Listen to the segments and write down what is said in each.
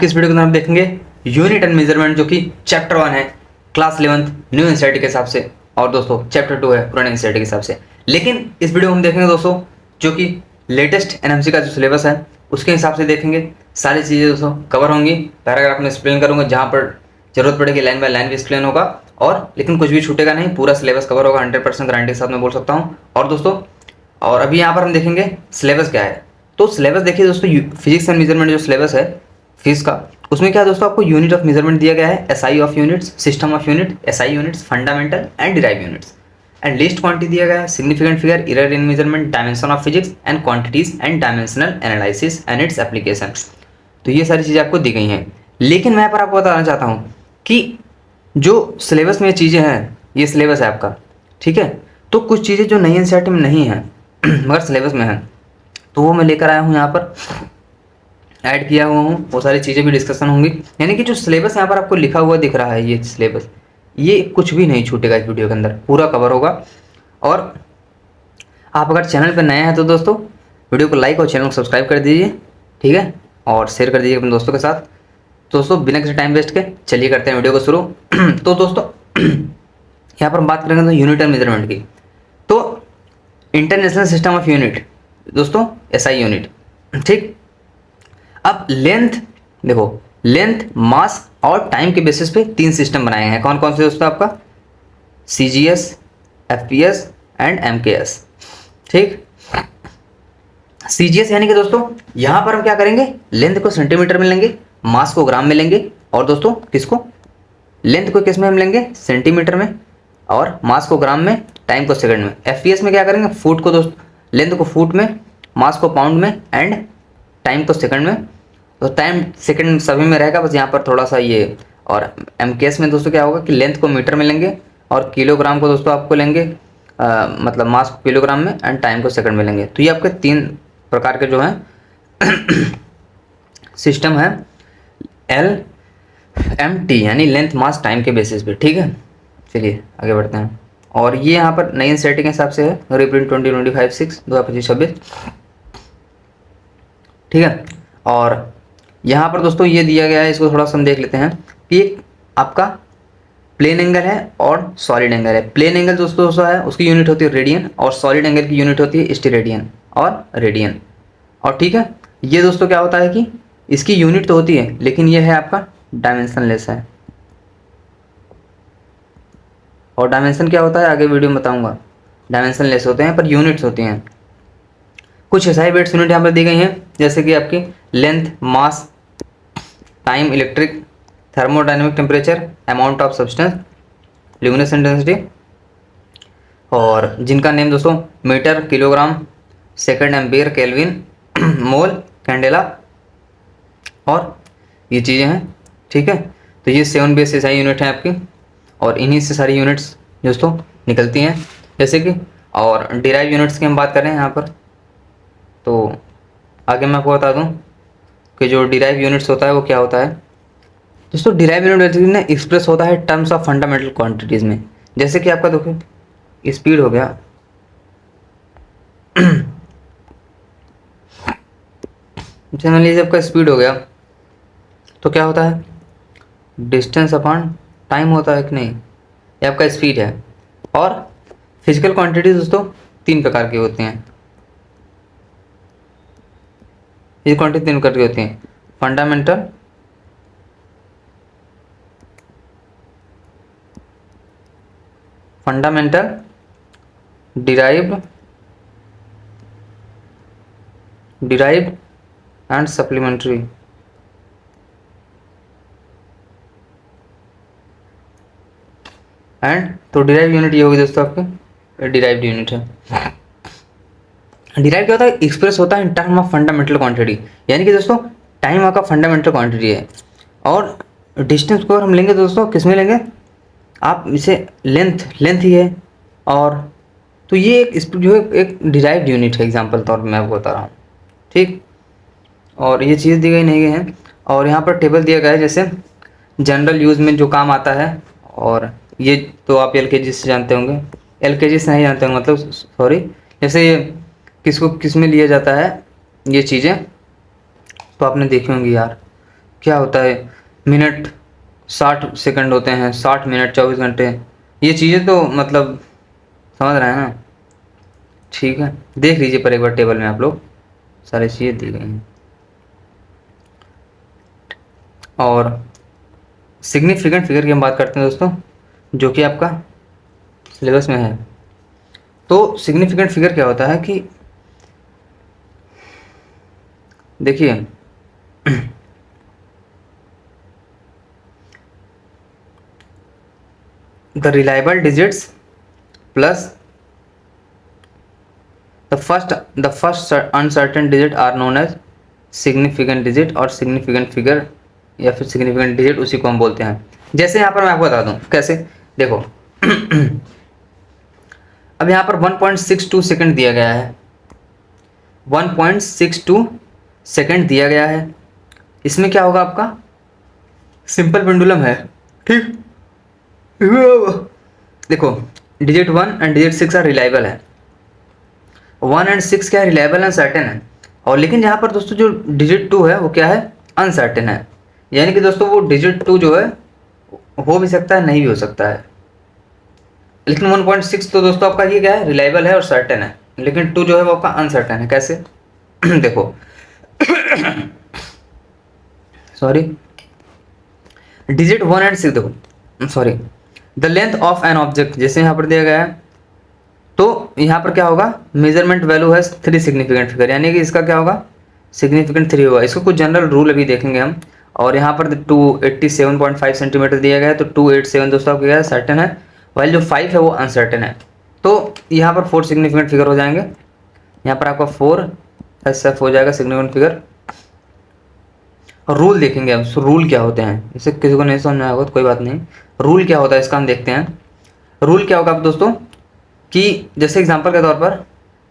की इस वीडियो के अंदर हम देखेंगे यूनिट एंड मेजरमेंट, जो कि चैप्टर 1 है क्लास 11th न्यू एनसीईआरटी के हिसाब से, और दोस्तों चैप्टर 2 है पुराने एनसीईआरटी के हिसाब से। लेकिन इस वीडियो में हम देखेंगे दोस्तों जो कि लेटेस्ट एनएमसी का जो सिलेबस है उसके हिसाब से देखेंगे। सारी चीज़ें दोस्तों कवर होंगी, पैराग्राफ में एक्सप्लेन करूँगा, जहाँ पर जरूरत पड़ेगी लाइन बाय लाइन भी एक्सप्लेन होगा, और लेकिन कुछ भी छूटेगा नहीं, पूरा सिलेबस कवर होगा 100% गारंटी के साथ मैं बोल सकता हूँ। और दोस्तों और अभी यहाँ पर हम देखेंगे सिलेबस क्या है। तो सिलेबस देखिए दोस्तों, फिजिक्स एंड मेजरमेंट जो सिलेबस है फिजिक्स का, उसमें क्या है दोस्तों, आपको यूनिट ऑफ मेजरमेंट दिया गया है, SI of units, system of unit, SI units, fundamental and derive units, and least quantity दिया गया है, significant figure, error in measurement, dimension of physics and quantities and dimensional analysis and its application. तो ये सारी चीज़ें आपको दी गई हैं। लेकिन मैं पर आपको बताना चाहता हूँ कि जो सिलेबस में चीज़ें हैं, ये सिलेबस है आपका, ठीक है। तो कुछ चीज़ें जो नई एनसीईआरटी में नहीं है मगर सिलेबस में है, तो वो मैं लेकर आया हूँ, यहाँ पर ऐड किया हुआ हूँ। वो सारी चीज़ें भी डिस्कशन होंगी, यानी कि जो सिलेबस यहाँ पर आपको लिखा हुआ दिख रहा है, ये सिलेबस, ये कुछ भी नहीं छूटेगा इस वीडियो के अंदर, पूरा कवर होगा। और आप अगर चैनल पर नए हैं तो दोस्तों वीडियो को लाइक और चैनल को सब्सक्राइब कर दीजिए, ठीक है, और शेयर कर दीजिए अपने दोस्तों के साथ। दोस्तों बिना किसी टाइम वेस्ट के चलिए करते हैं वीडियो को शुरू। तो दोस्तों यहाँ पर हम बात करेंगे तो यूनिट एंड मेजरमेंट की। तो इंटरनेशनल सिस्टम ऑफ यूनिट दोस्तों, एसआई यूनिट, ठीक। अब लेंथ देखो, लेंथ, मास और टाइम के बेसिस पे 3 सिस्टम बनाए हैं। कौन कौन से दोस्तों? आपका सीजीएस, एफपीएस एंड एमकेएस, ठीक। सीजीएस यानी कि दोस्तों यहाँ पर हम क्या करेंगे, लेंथ को सेंटीमीटर में लेंगे, मास को ग्राम में लेंगे, और दोस्तों किसको, लेंथ को किस में हम लेंगे, सेंटीमीटर में, और मास को ग्राम में, टाइम को सेकंड में। एफपीएस में क्या करेंगे, फुट को दोस्तों, लेंथ को फुट में, मास को पाउंड में एंड टाइम को सेकंड में। तो टाइम सेकंड सभी में रहेगा, बस यहाँ पर थोड़ा सा ये। और एमकेएस में दोस्तों क्या होगा कि लेंथ को मीटर में लेंगे, और किलोग्राम को दोस्तों आपको लेंगे, मतलब मास को किलोग्राम में एंड टाइम को सेकंड में लेंगे। तो ये आपके 3 प्रकार के जो हैं सिस्टम है, LMT यानी लेंथ, मास, टाइम के बेसिस पे, ठीक है। चलिए आगे बढ़ते हैं। और ये यहाँ पर नई एनसीईआरटी के हिसाब से है, रिप्रिंट 2025-6 2025-26, ठीक है। और यहाँ पर दोस्तों ये दिया गया है, इसको थोड़ा सा हम देख लेते हैं कि एक आपका प्लेन एंगल है और सॉलिड एंगल है। प्लेन एंगल दोस्तों है, उसकी यूनिट होती है रेडियन, और सॉलिड एंगल की यूनिट होती है स्टेरेडियन और रेडियन, और ठीक है। ये दोस्तों क्या होता है कि इसकी यूनिट तो होती है, लेकिन ये है आपका डायमेंशनलेस है। और डायमेंशन क्या होता है आगे वीडियो में बताऊंगा। डायमेंशनलेस होते हैं पर यूनिट्स होती हैं। कुछ एसआई बेट्स यूनिट यहाँ पर दी गई हैं, जैसे कि आपकी length, mass, time, electric, thermodynamic temperature, amount of substance, luminous intensity, और जिनका नेम दोस्तों metre, kilogram, second, ampere, kelvin, mole, candela, और ये चीज़ें हैं, ठीक है। तो ये 7 बेस एसआई यूनिट हैं आपकी, और इन्हीं से सारी यूनिट्स दोस्तों निकलती हैं, जैसे कि। और डिराइव यूनिट्स की हम बात करें यहाँ पर, तो आगे मैं आपको बता दूँ कि जो डिराइव यूनिट्स होता है वो क्या होता है दोस्तों। डिराइव यूनिट ना एक्सप्रेस होता है टर्म्स ऑफ फंडामेंटल क्वांटिटीज़ में, जैसे कि आपका देखो स्पीड हो गया जैसे मान लीजिए आपका स्पीड हो गया, तो क्या होता है, डिस्टेंस अपॉन टाइम होता है कि नहीं, ये आपका स्पीड है। और फिजिकल क्वांटिटीज दोस्तों 3 प्रकार की होती हैं। ये क्वांटिटी 3 प्रकार की होती हैं, fundamental, derived and supplementary. And तो डिराइव यूनिट ये होगी दोस्तों आपके, डिराइव्ड यूनिट है। डिराइव क्या होता है, एक्सप्रेस होता है in term of fundamental quantity, यानी कि दोस्तों टाइम आपका फंडामेंटल क्वांटिटी है। और डिस्टेंस को हम लेंगे दोस्तों, किस में लेंगे आप इसे, लेंथ ही है। और तो ये एक जो है एक डिराइव्ड यूनिट है, एग्जाम्पल तौर पर मैं आपको बता रहा हूँ, ठीक। और ये चीज़ दी गई नहीं है, और यहाँ पर टेबल दिया गया है, जैसे जनरल यूज़ में जो काम आता है। और ये तो आप एलकेजी से जानते होंगे, एलकेजी से नहीं जानते होंगे, मतलब सॉरी, जैसे ये किसको किस में लिया जाता है ये चीज़ें, तो आपने देखी होंगी यार। क्या होता है, मिनट 60 सेकंड होते हैं, 60 मिनट 24 घंटे, ये चीज़ें तो मतलब समझ रहे हैं ना। ठीक है, देख लीजिए पर एक बार टेबल में आप लोग सारी चीज़ें दी गई हैं। और सिग्निफिकेंट फिगर की हम बात करते हैं दोस्तों, जो कि आपका सिलेबस में है। तो सिग्निफिकेंट फिगर क्या होता है कि देखिए the reliable digits plus the first uncertain digit are known as significant digit, और सिग्निफिकेंट फिगर या फिर सिग्निफिकेंट डिजिट उसी को हम बोलते हैं। जैसे यहाँ पर मैं आपको बता दूँ कैसे, देखो अब यहाँ पर 1.62 सेकंड दिया गया है, 1.62 सेकंड दिया गया है। इसमें क्या होगा आपका, सिंपल पेंडुलम है, ठीक। देखो digit 1 and digit 6 are reliable है, 1 एंड 6 क्या है, रिलायबल एंड सर्टेन है। और लेकिन यहाँ पर दोस्तों जो डिजिट 2 है वो क्या है, अनसर्टेन है। यानी कि दोस्तों वो डिजिट 2 जो है हो भी सकता है, नहीं भी हो सकता है। लेकिन 1.6 तो दोस्तों आपका ये क्या है, रिलायबल है और सर्टेन है, लेकिन 2 जो है वो आपका अनसर्टेन है। कैसे देखो सॉरी, डिजिट 1 एंड 6 देखो, sorry, the length of an object जैसे यहाँ पर दिया गया है, तो यहाँ पर क्या होगा, मेजरमेंट वैल्यू है 3 सिग्निफिकेंट फिगर, यानी कि इसका क्या होगा, सिग्निफिकेंट 3 होगा। इसको कुछ जनरल रूल अभी देखेंगे हम। और यहाँ पर 287.5 सेंटीमीटर दिया गया है, तो 287 दोस्तों आपको क्या है, सर्टेन है, वाइल जो 5 है वो अनसर्टेन है। तो यहाँ पर 4 सिग्निफिकेंट फिगर हो जाएंगे, यहाँ पर आपका 4 SF हो जाएगा सिग्निफिकेंट फिगर। और रूल देखेंगे हम, रूल क्या होते हैं, जैसे किसी को नहीं समझ में आएगा तो कोई बात नहीं, रूल क्या होता है इसका हम देखते हैं। रूल क्या होगा आप दोस्तों कि जैसे एग्जांपल के तौर पर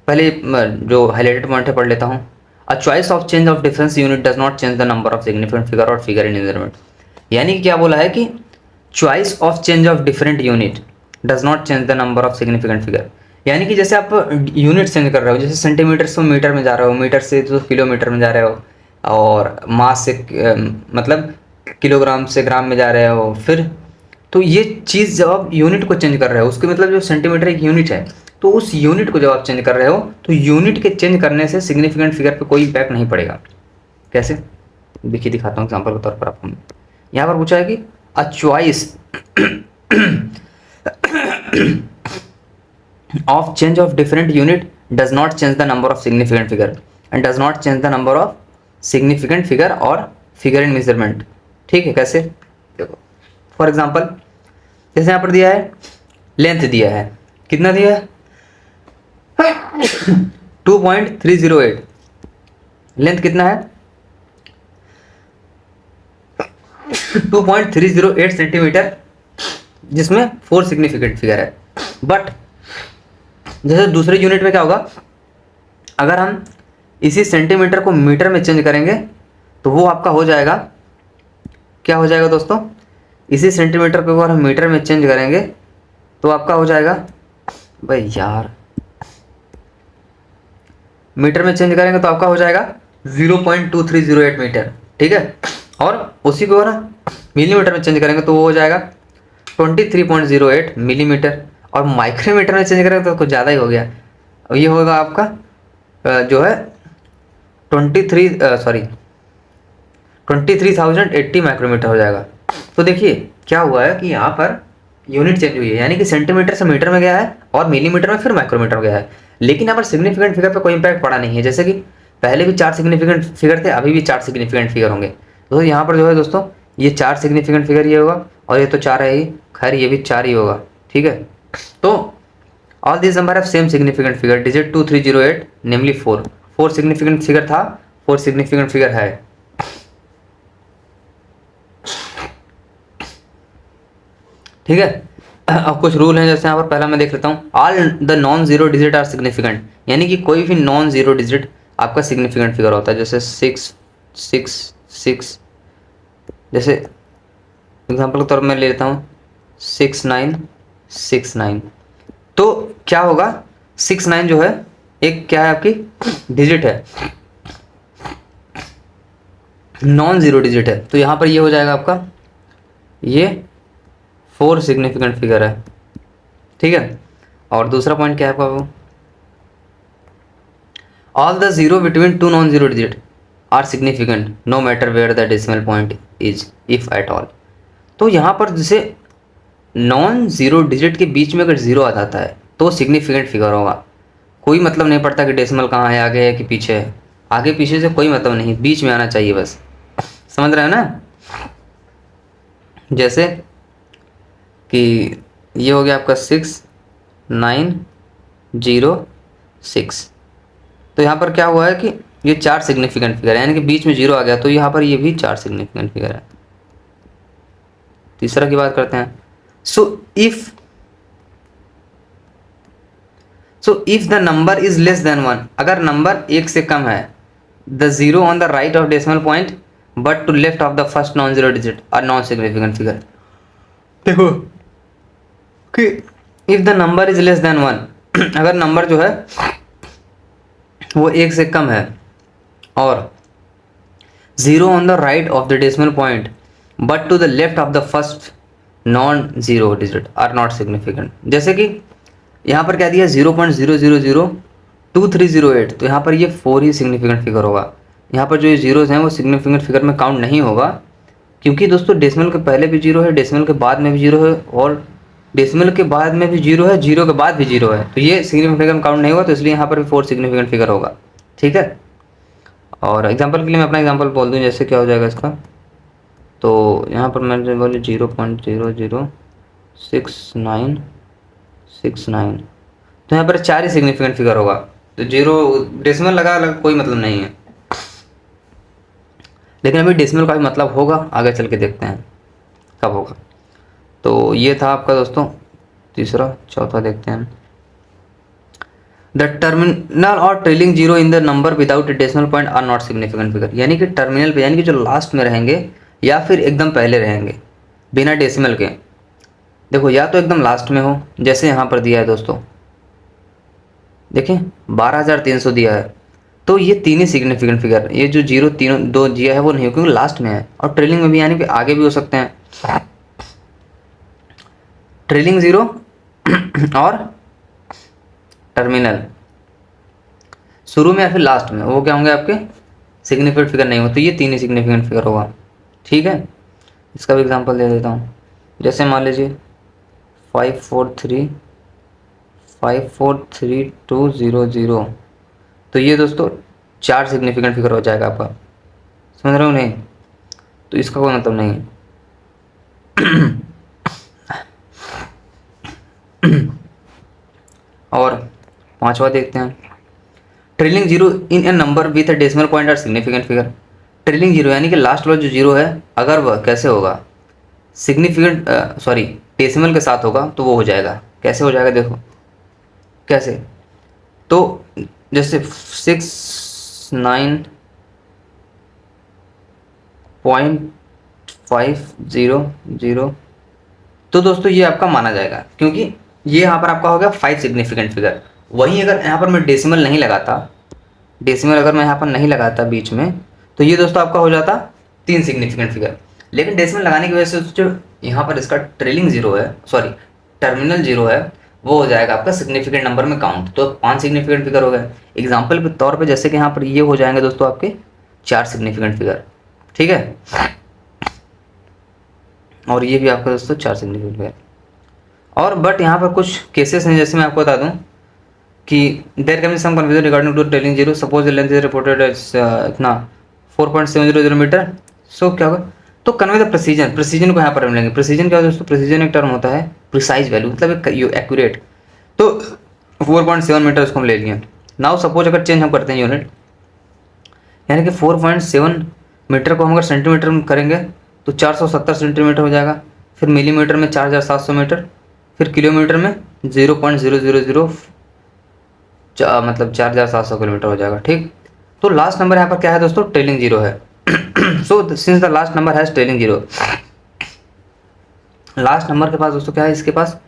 पहले जो हाईलाइटेड पॉइंट है पढ़ लेता हूँ। A choice of change of difference unit does not change the number of significant figure और फिगर इन मेजरमेंट। यानी कि क्या बोला है कि choice of change of different unit does not change the number of significant figure. यानी कि जैसे आप यूनिट चेंज कर रहे हो, जैसे सेंटीमीटर से मीटर में जा रहे हो, मीटर से तो किलोमीटर में जा रहे हो, और मास से मतलब किलोग्राम से ग्राम में जा रहे हो, फिर तो ये चीज़ जब आप यूनिट को चेंज कर रहे हो, उसके मतलब जो सेंटीमीटर एक यूनिट है, तो उस यूनिट को जब आप चेंज कर रहे हो तो यूनिट के चेंज करने से सिग्निफिकेंट फिगर पे कोई इम्पैक्ट नहीं पड़ेगा। कैसे देखिए, दिखाता हूँ एग्जांपल के तौर पर आपको। यहाँ पर पूछा है कि a choice of change of different unit does not change the number of significant figure and does not change the number of significant figure or figure in measurement। ठीक है, कैसे देखो, फॉर एग्जांपल जैसे यहाँ पर दिया है, लेंथ दिया है, कितना दिया है 2.308, लेंथ कितना है 2.308 सेंटीमीटर, जिसमें 4 सिग्निफिकेंट फिगर है। बट जैसे दूसरे यूनिट में क्या होगा, अगर हम इसी सेंटीमीटर को मीटर में चेंज करेंगे तो वो आपका हो जाएगा, क्या हो जाएगा दोस्तों, इसी सेंटीमीटर को अगर हम मीटर में चेंज करेंगे तो आपका हो जाएगा, भाई यार, मीटर में चेंज करेंगे तो आपका हो जाएगा 0.2308 मीटर। ठीक है, और उसी को ना मिलीमीटर में चेंज करेंगे तो वो हो जाएगा 23.08 मिलीमीटर, और माइक्रोमीटर में चेंज करेंगे तो कुछ ज़्यादा ही हो गया। अब ये होगा आपका जो है 23,080 माइक्रोमीटर हो जाएगा। तो देखिए क्या हुआ है कि यहाँ पर यूनिट चेंज हुई है, यानी कि सेंटीमीटर से मीटर में गया है और मिलीमीटर में फिर माइक्रोमीटर में गया है, लेकिन यहाँ पर सिग्निफिकेंट फिगर पे कोई इंपैक्ट पड़ा नहीं है। जैसे कि पहले भी 4 सिग्निफिकेंट फिगर थे, अभी भी 4 सिग्निफिकेंट फिगर होंगे। तो यहाँ पर जो है दोस्तों ये 4 सिग्निफिकेंट फिगर ये होगा, और ये तो 4 है ही, खैर ये भी 4 ही होगा। ठीक है, तो all this number have same significant figure, digit 2308 namely 4 significant figure था, 4 सिग्निफिकेंट फिगर है। ठीक है, अब कुछ रूल हैं, जैसे यहाँ पर पहला मैं देख लेता हूँ, all the non zero digit are significant, यानी कि कोई भी नॉन जीरो डिजिट आपका सिग्निफिकेंट फिगर होता है। जैसे 6 6 6, जैसे एग्जाम्पल के तौर पर मैं ले लेता हूँ 6969, तो क्या होगा 69 जो है एक क्या है आपकी डिजिट है, नॉन जीरो डिजिट है, तो यहाँ पर ये हो जाएगा आपका, ये 4 सिग्निफिकेंट फिगर है, ठीक है। और दूसरा पॉइंट क्या है आपका, वो all the zero between two non zero digit are significant no matter where the decimal point is if at all. तो यहाँ पर जैसे नॉन जीरो डिजिट के बीच में अगर जीरो आ जाता है तो सिग्निफिकेंट फिगर होगा। कोई मतलब नहीं पड़ता कि डेसिमल कहाँ है, आगे है कि पीछे है, आगे पीछे से कोई मतलब नहीं, बीच में आना चाहिए बस। समझ रहे हो ना? जैसे कि ये हो गया आपका 6906, तो यहाँ पर क्या हुआ है कि ये 4 सिग्निफिकेंट फिगर है, यानी कि बीच में जीरो आ गया, तो यहाँ पर ये भी 4 सिग्निफिकेंट फिगर है। तीसरा की बात करते हैं। So if the number is less than 1, अगर नंबर 1 से कम है, the zero on the right of decimal point but to left of the first non zero digit are non significant figure. देखो कि if the number is less than 1, अगर number जो है वो 1 से कम है और zero on the right of the decimal point but to the left of the first non zero digit are not significant. जैसे कि यहाँ पर क्या दिया 0.000238, तो यहाँ पर ये 4 ही सिग्निफिकेंट फिगर होगा। यहाँ पर जो ये जीरोज हैं वो सिग्निफिकेंट फिगर में काउंट नहीं होगा, क्योंकि दोस्तों डेसिमल के पहले भी जीरो है, डेसिमल के बाद में भी जीरो है, और डेसिमल के बाद में भी जीरो है, जीरो के बाद भी जीरो है, तो ये सिग्निफिकेंट फिगर में काउंट नहीं होगा, तो इसलिए यहाँ पर भी 4 सिग्निफिकेंट फिगर होगा, ठीक है। और एग्जांपल के लिए मैं अपना एग्जांपल बोल दूँ, जैसे क्या हो जाएगा इसका, तो यहाँ पर मैंने बोले 0.006969, तो यहाँ पर 4 ही सिग्निफिकेंट फिगर होगा, तो जीरो डेसिमल लगा कोई मतलब नहीं है। लेकिन अभी डेसिमल का भी मतलब होगा, आगे चल के देखते हैं कब होगा। तो ये था आपका दोस्तों तीसरा। चौथा देखते हैं, द टर्मिनल और trailing zero in the number without a decimal point are not significant figure. यानी कि टर्मिनल पे, यानी कि जो लास्ट में रहेंगे या फिर एकदम पहले रहेंगे बिना डेसिमल के। देखो या तो एकदम लास्ट में हो, जैसे यहाँ पर दिया है दोस्तों, देखिए 12,300 दिया है, तो ये 3 ही सिग्निफिकेंट फिगर, ये जो जीरो तीनों दो दिया है वो नहीं हो, क्योंकि लास्ट में है। और ट्रेलिंग में भी, यानी कि आगे भी हो सकते हैं, ट्रेलिंग जीरो और टर्मिनल शुरू में या फिर लास्ट में, वो क्या होंगे आपके सिग्निफिकेंट फिगर नहीं हो, तो ये 3 ही सिग्निफिकेंट फिगर होगा, ठीक है। इसका भी एग्जांपल दे देता हूँ, जैसे मान लीजिए 543,200, तो ये दोस्तों 4 सिग्निफिकेंट फिगर हो जाएगा आपका। समझ रहे हो नहीं? तो इसका कोई मतलब नहीं है। और 5वां देखते हैं, trailing zero in a number with a decimal point are significant figure. Trailing zero यानी कि लास्ट वाला जो जीरो है, अगर वह कैसे होगा, सिग्निफिकेंट सॉरी डेसिमल के साथ होगा, तो वो हो जाएगा। कैसे हो जाएगा देखो कैसे, तो जैसे 69.500, तो दोस्तों ये आपका माना जाएगा, क्योंकि ये यहाँ पर आपका हो गया 5 सिग्निफिकेंट फिगर। वहीं अगर यहाँ पर मैं डेसिमल नहीं लगाता, डेसिमल अगर मैं यहाँ पर नहीं लगाता बीच में, तो ये दोस्तों आपका हो जाता 3 सिग्निफिकेंट फिगर। लेकिन डेसिमल लगाने की वजह से जो यहाँ पर इसका ट्रेलिंग जीरो है, सॉरी टर्मिनल जीरो है, वो हो जाएगा आपका सिग्निफिकेंट नंबर में काउंट, तो 5 सिग्निफिकेंट फिगर हो गए। एग्जाम्पल के तौर पर जैसे कि यहाँ पर ये हो जाएंगे दोस्तों आपके 4 सिग्निफिकेंट फिगर, ठीक है। और ये भी आपका दोस्तों 4 सिग्निफिकेंट फिगर। और बट यहाँ पर कुछ केसेस हैं, जैसे मैं आपको बता दूं कि there can be some confusion regarding to trailing zero, suppose the length is reported इतना 4.700 मीटर। सो क्या होगा, तो कन्वे द प्रेसिजन, प्रेसिजन को यहाँ पर हम लेंगे। प्रेसिजन क्या होता है दोस्तों, प्रेसिजन एक टर्म होता है प्रिसाइज वैल्यू, मतलब एक्यूरेट। तो 4.7 मीटर इसको हम ले लिए। नाउ सपोज अगर चेंज हम करते हैं यूनिट, यानी कि 4.7 मीटर को हम अगर सेंटीमीटर में करेंगे तो 470 सेंटीमीटर हो जाएगा, फिर मिलीमीटर में 4,700 मीटर, फिर किलोमीटर में 0.000 मतलब 4,700 किलोमीटर हो जाएगा, ठीक। तो लास्ट नंबर यहाँ पर क्या है दोस्तों, ट्रेलिंग जीरो है। So since the last number has trailing zero, last number के पास दोस्तों क्या है, इसके पास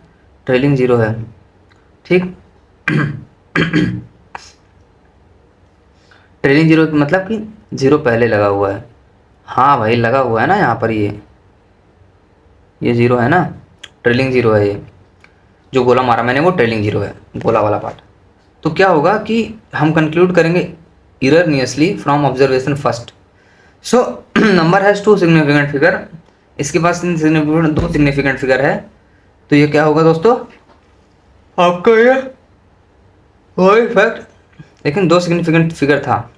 ट्रेलिंग जीरो है, ठीक। ट्रेलिंग जीरो मतलब कि जीरो पहले लगा हुआ है, हाँ भाई लगा हुआ है ना यहाँ पर, ये जीरो है ना, ट्रेलिंग जीरो है ये, जो गोला मारा मैंने वो ट्रेलिंग जीरो है, गोला वाला पार्ट। तो क्या होगा कि हम कंक्लूड करेंगे erroneously from observation first. So number has two significant figure, इसके पास दो सिग्निफिकेंट फिगर है। तो ये क्या होगा दोस्तों आपका, ये वही फैक्ट, लेकिन दो सिग्निफिकेंट फिगर था,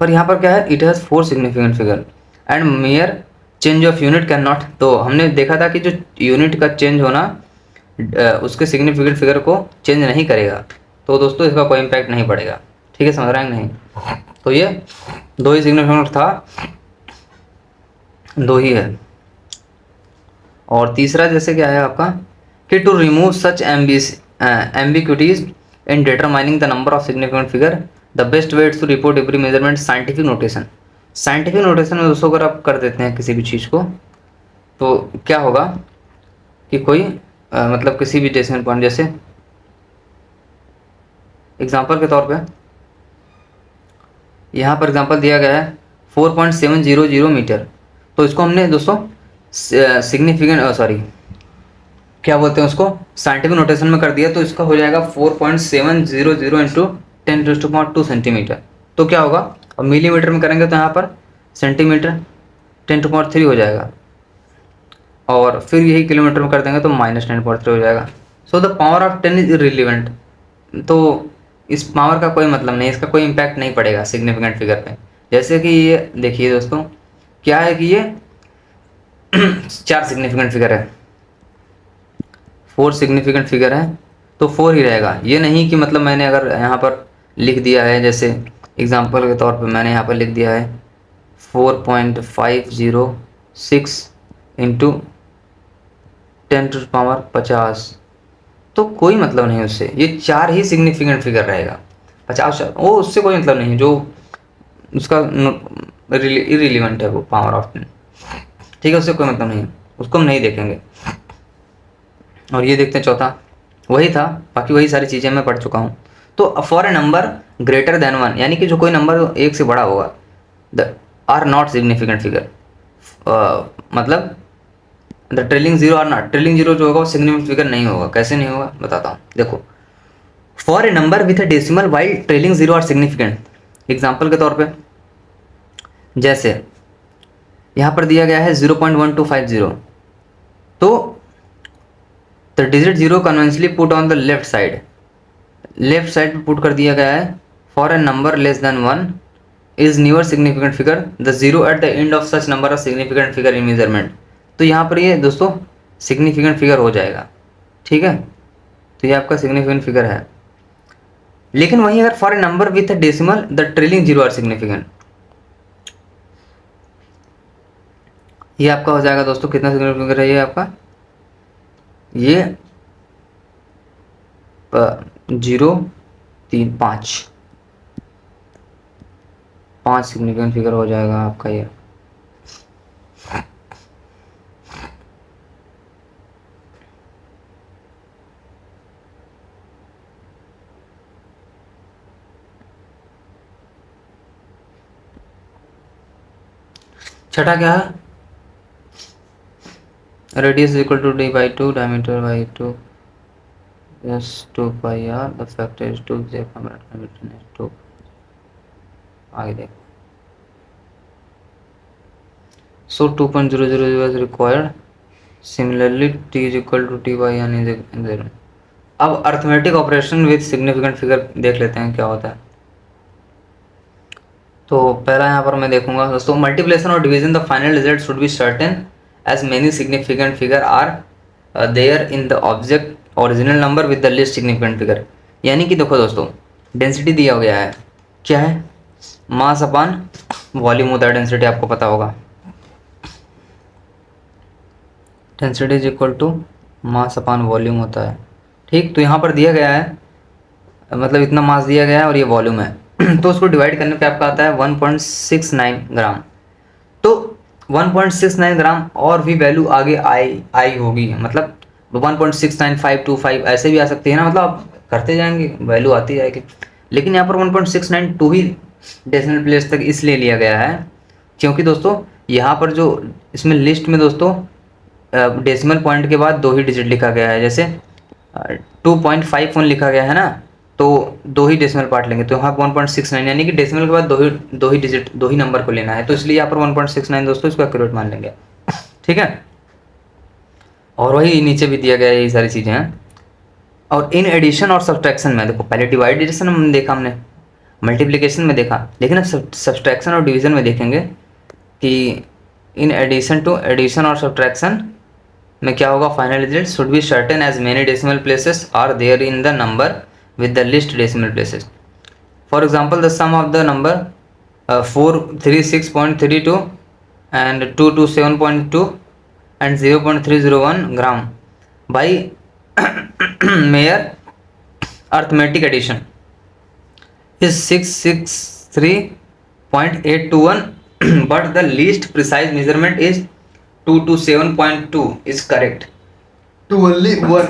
पर यहाँ पर क्या है, it has four significant figure and mayor change of unit can not. तो हमने देखा था कि जो यूनिट का चेंज होना उसके सिग्निफिकेंट फिगर को चेंज नहीं करेगा, तो दोस्तों इसका कोई इम्पैक्ट नहीं पड़ेगा। ठीक है, समझ रहे हैं नहीं? तो ये दो ही सिग्निफिकेंट था, दो ही है। और तीसरा जैसे क्या है आपका कि to remove such ambiguities in determining the number of significant figure the best way to report every measurement scientific notation. Scientific notation में दोस्तों अगर आप कर देते हैं किसी भी चीज़ को, तो क्या होगा कि कोई मतलब किसी भी डेसिमल पॉइंट, जैसे एग्जांपल के तौर पे यहाँ पर एग्जांपल दिया गया है 4.700 मीटर, तो इसको हमने दोस्तों सिग्निफिकेंट सॉरी क्या बोलते हैं उसको, साइंटिफिक नोटेशन में कर दिया, तो इसका हो जाएगा 4.700 इंटू 10⁻² सेंटीमीटर। तो क्या होगा, और मिलीमीटर में करेंगे तो यहाँ पर सेंटीमीटर 10⁻³ हो जाएगा, और फिर यही किलोमीटर में कर देंगे तो -10.3 हो जाएगा। So the power of 10 is irrelevant. तो इस पावर का कोई मतलब नहीं, इसका कोई इम्पैक्ट नहीं पड़ेगा सिग्निफिकेंट फिगर पे। जैसे कि ये देखिए दोस्तों, क्या है कि ये 4 सिग्निफिकेंट फिगर है, 4 सिग्निफिकेंट फिगर है, तो 4 ही रहेगा। ये नहीं कि मतलब मैंने अगर यहाँ पर लिख दिया है, जैसे एग्जांपल के तौर पे मैंने यहाँ पर लिख दिया है 4.506 इंटू 10⁻50, तो कोई मतलब नहीं उससे, ये 4 ही सिग्निफिकेंट फिगर रहेगा। 50 वो उससे कोई मतलब नहीं, जो उसका इरिलीवेंट है वो पावर ऑफ 10। ठीक है, उससे कोई मतलब नहीं है, उसको हम नहीं देखेंगे। और ये देखते हैं चौथा, वही था, बाकी वही सारी चीज़ें मैं पढ़ चुका हूँ। तो for a number greater than 1, यानी कि जो कोई नंबर 1 से बड़ा होगा, the are not significant figure, मतलब the trailing zero are not, trailing zero जो होगा वो सिग्निफिकेंट फिगर नहीं होगा। कैसे नहीं होगा बताता हूँ, देखो। For a number with a decimal while trailing zero are significant, example के तौर पे जैसे यहाँ पर दिया गया है 0.1250, तो the digit zero conventionally put on the left side पे पुट कर दिया गया है। For a number less than 1 is newer significant figure, the zero at the end of such number of significant figure in measurement. तो यहाँ पर ये दोस्तों सिग्निफिकेंट फिगर हो जाएगा। ठीक है, तो ये आपका सिग्निफिकेंट फिगर है। लेकिन वहीं अगर for a number with a decimal the trailing zero are significant, ये आपका हो जाएगा दोस्तों कितना सिग्निफिकेंट फिगर है ये आपका, ये 0.355 सिग्निफिकेंट फिगर हो जाएगा आपका ये। छठा क्या है, radius equal to d by 2, diameter by 2 plus 2 pi r, the factor is 2, आगे देखो। So 2.000 is required. Similarly t is equal to t by n is 0। अब arithmetic operation with significant figure देख लेते हैं क्या होता है। तो पहला यहाँ पर मैं देखूंगा दोस्तों, मल्टीप्लिकेशन और division the final result should be certain as many significant figure are there in the object original number with the least significant figure. यानी कि देखो दोस्तों, डेंसिटी दिया गया है, क्या है, मास अपान वॉल्यूम होता है डेंसिटी, आपको पता होगा। Density is equal to mass upon volume होता है। ठीक, तो यहाँ पर दिया गया है, मतलब इतना मास दिया गया है और ये वॉल्यूम है तो उसको डिवाइड करने पे आपका आता है 1.69 ग्राम। तो 1.69 ग्राम और भी वैल्यू आगे आई होगी, मतलब 1.695525 ऐसे भी आ सकती है ना, मतलब आप करते जाएंगे वैल्यू आती जाएगी। लेकिन यहाँ पर 1.692 ही डेसिमल प्लेस तक इसलिए लिया गया है क्योंकि दोस्तों यहाँ पर जो इसमें लिस्ट में दोस्तों डेसिमल पॉइंट के बाद 2 ही डिजिट लिखा गया है, जैसे 2.51 लिखा गया है ना, तो 2 ही डेसिमल पार्ट लेंगे, तो यहाँ पर 1.69, यानी कि डेसिमल के बाद दो ही डिजिट, 2 ही नंबर को लेना है, तो इसलिए यहाँ पर 1.69 दोस्तों इसको एक्यूरेट मान लेंगे। ठीक है, और वही नीचे भी दिया गया है, यही सारी चीज़ें हैं। और इन एडिशन और सब्सट्रैक्शन में देखो, पहले डिवाइडेशन में देखा हमने, मल्टीप्लिकेशन में देखा, लेकिन अब सब्सट्रैक्शन और डिवीजन में देखेंगे कि इन एडिशन टू एडिशन और सब्सट्रैक्शन में क्या होगा, final result should be certain as many decimal places are there in the number with the least decimal places. For example the sum of the number 436.32 and 227.2 and 0.301 gram by mere arithmetic addition is 663.821 but the least precise measurement is 227.2 is correct. To only one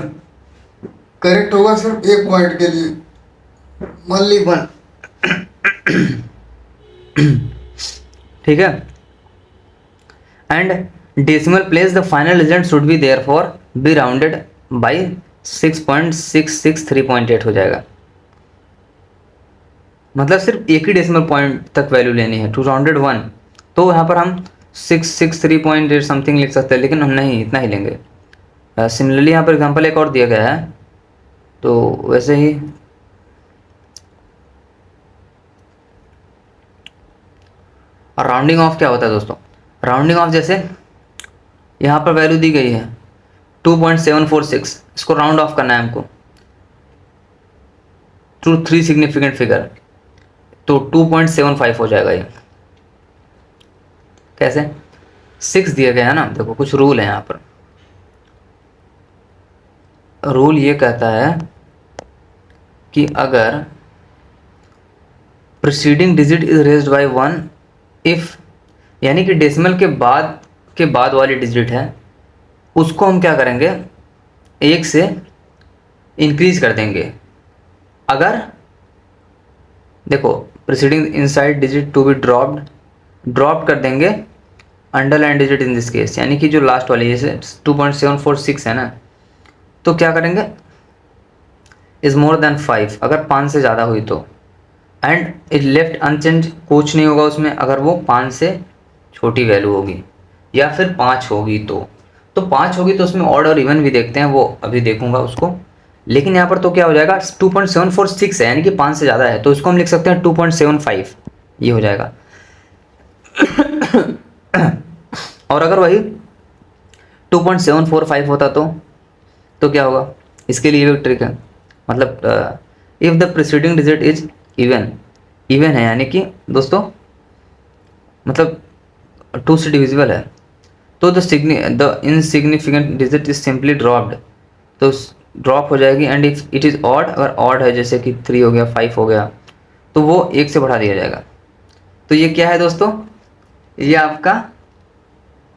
correct होगा सिर्फ एक point के लिए, only one. ठीक है, and decimal place the final result should be therefore be rounded by 6.663.8 हो जाएगा। मतलब सिर्फ एक ही डेसिमल पॉइंट तक वैल्यू लेनी है, टू राउंडेड वन, तो यहाँ पर हम 663.8 समथिंग लिख सकते हैं, लेकिन हम नहीं इतना ही लेंगे। सिमिलरली यहाँ पर एग्जांपल एक और दिया गया है, तो वैसे ही और राउंडिंग ऑफ क्या होता है दोस्तों, राउंडिंग ऑफ जैसे यहाँ पर वैल्यू दी गई है 2.746, इसको राउंड ऑफ करना है हमको टू 3 सिग्निफिकेंट फिगर, तो 2.75 हो जाएगा। ये कैसे, 6 दिया गया है ना, देखो कुछ रूल है यहाँ पर। रूल ये कहता है कि अगर preceding digit is raised bye 1 if, यानी कि डेसिमल के बाद वाली डिजिट है उसको हम क्या करेंगे, 1 से इंक्रीज कर देंगे। अगर देखो preceding inside digit to be dropped कर देंगे underline digit in this case, यानी कि जो लास्ट वाली जैसे 2.746 है ना, तो क्या करेंगे, इज मोर देन 5 अगर 5 से ज़्यादा हुई तो, एंड इट लेफ्ट अनचेंज, कुछ नहीं होगा उसमें अगर वो 5 से छोटी वैल्यू होगी, या फिर 5 होगी तो 5 होगी तो उसमें ऑड और इवन भी देखते हैं, वो अभी देखूंगा उसको। लेकिन यहाँ पर तो क्या हो जाएगा, 2.746 है, यानी कि 5 से ज़्यादा है, तो इसको हम लिख सकते हैं 2.75, ये हो जाएगा। और अगर वही 2.745 होता तो क्या होगा, इसके लिए भी ट्रिक है। मतलब if the preceding digit is even है, यानी कि दोस्तों मतलब 2 से डिविजिबल है, तो the insignificant digit is simply dropped, तो ड्रॉप हो जाएगी। And if it is odd, अगर ऑड है जैसे कि 3 हो गया, 5 हो गया, तो वो 1 से बढ़ा दिया जाएगा। तो ये क्या है दोस्तों, ये आपका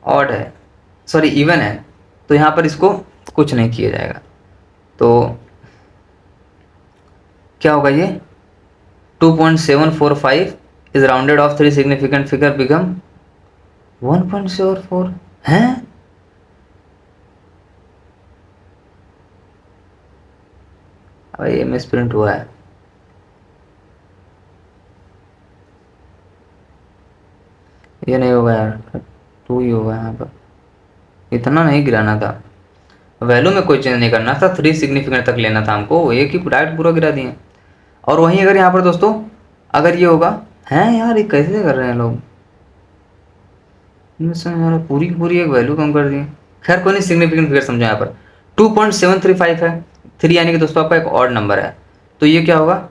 ऑड है, सॉरी इवन है, तो यहाँ पर इसको कुछ नहीं किया जाएगा। तो क्या होगा, ये 2.745 is rounded off 3 significant figure become 1.74 हैं। अरे ये मिसप्रिंट हुआ है, ये नहीं होगा यार, 2 ही होगा यहाँ पर, इतना नहीं गिराना था, वैल्यू में कोई चेंज नहीं करना था, 3 सिग्निफिकेंट तक लेना था हमको, एक ही डायरेक्ट पूरा गिरा दिए। और वहीं अगर यहाँ पर दोस्तों अगर ये होगा, हैं यार ये कैसे कर रहे हैं लोग, पूरी पूरी एक वैल्यू कम कर दी। खैर कोई नहीं, सिग्निफिकेंट फिगर समझो, यहाँ पर 2.735 है, 3 यानी कि दोस्तों आपका एक ऑड नंबर है, तो ये क्या होगा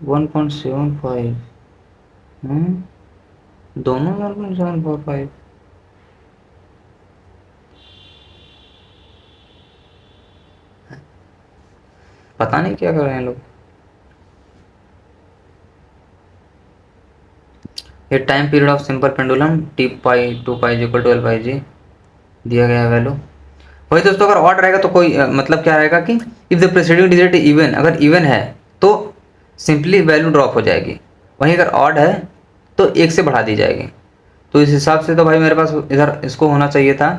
1.75, दोनों 1.745, पता नहीं क्या कर रहे हैं लोग। ये time period of simple pendulum t pi 2 pi equal to l/g दिया गया है वैल्यू। वही दोस्तों अगर ऑड रहेगा तो कोई मतलब क्या रहेगा कि if the preceding digit even, अगर इवन है तो सिंपली वैल्यू ड्रॉप हो जाएगी। वहीं अगर ऑड है तो 1 से बढ़ा दी जाएगी। तो इस हिसाब से तो भाई मेरे पास इधर इसको होना चाहिए था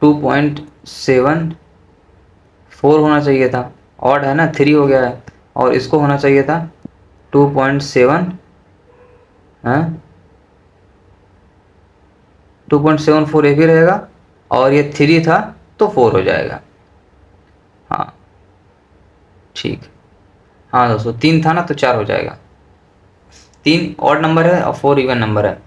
2.74 होना चाहिए था, ऑड है ना, 3 हो गया है, और इसको होना चाहिए था 2.7, हाँ 2.74 ये भी रहेगा, और ये 3 था तो 4 हो जाएगा। हाँ ठीक, हाँ दोस्तों 3 था ना तो 4 हो जाएगा। 3 ऑड नंबर है और 4 इवन नंबर है।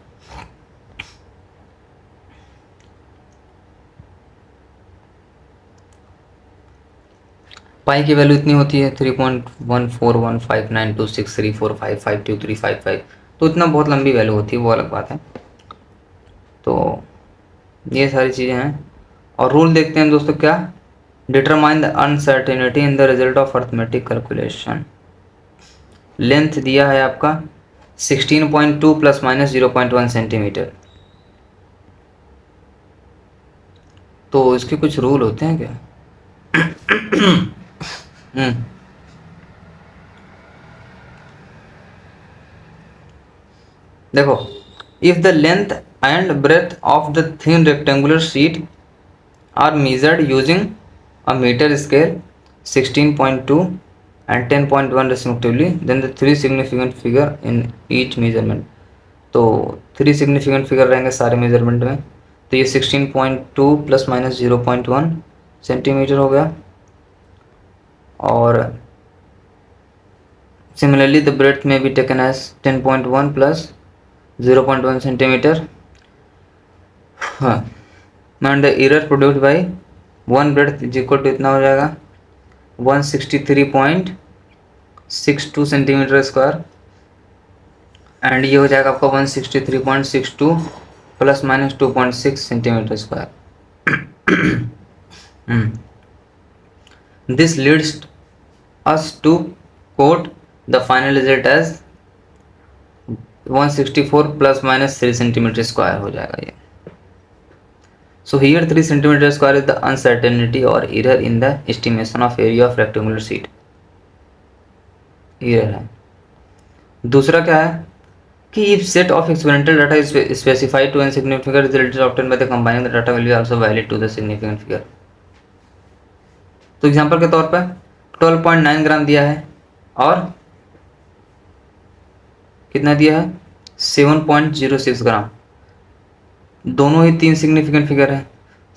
पाई की वैल्यू इतनी होती है 3.141592634552355, तो इतना बहुत लंबी वैल्यू होती है, वो अलग बात है। तो ये सारी चीज़ें हैं, और रूल देखते हैं दोस्तों क्या, determine the uncertainty in the result of arithmetic calculation. Length दिया है आपका 16.2 प्लस माइनस 0.1 सेंटीमीटर। तो इसके कुछ रूल होते हैं क्या? देखो, if the length and breadth of the thin rectangular sheet are measured using a metre scale 16.2 and 10.1 respectively, then the 3 significant figure in each measurement। तो 3 significant figure रहेंगे सारे मेजरमेंट में। तो ये 16.2 प्लस माइनस 0.1 सेंटीमीटर हो गया, और similarly the breadth में be taken as 10.1 plus 0.1 centimetre. हाँ, and the error produced by one breadth is equal to इतना हो जाएगा 163.62 सेंटीमीटर स्क्वायर, एंड ये हो जाएगा आपका 163.62 plus minus 2.6 centimetre square. This leads us to quote the final result as 164 plus minus 3 centimetre square हो जाएगा ये। So here 3 centimeter square is the uncertainty or error in the estimation of area of rectangular sheet। error है। दूसरा क्या है कि if set of experimental data is specified to insignificant figure, the result obtained by the combining the data will be also valid to the significant figure। तो example के तौर पर 12.9 ग्राम दिया है और कितना दिया है 7.06 ग्राम, दोनों ही 3 सिग्निफिकेंट फिगर है।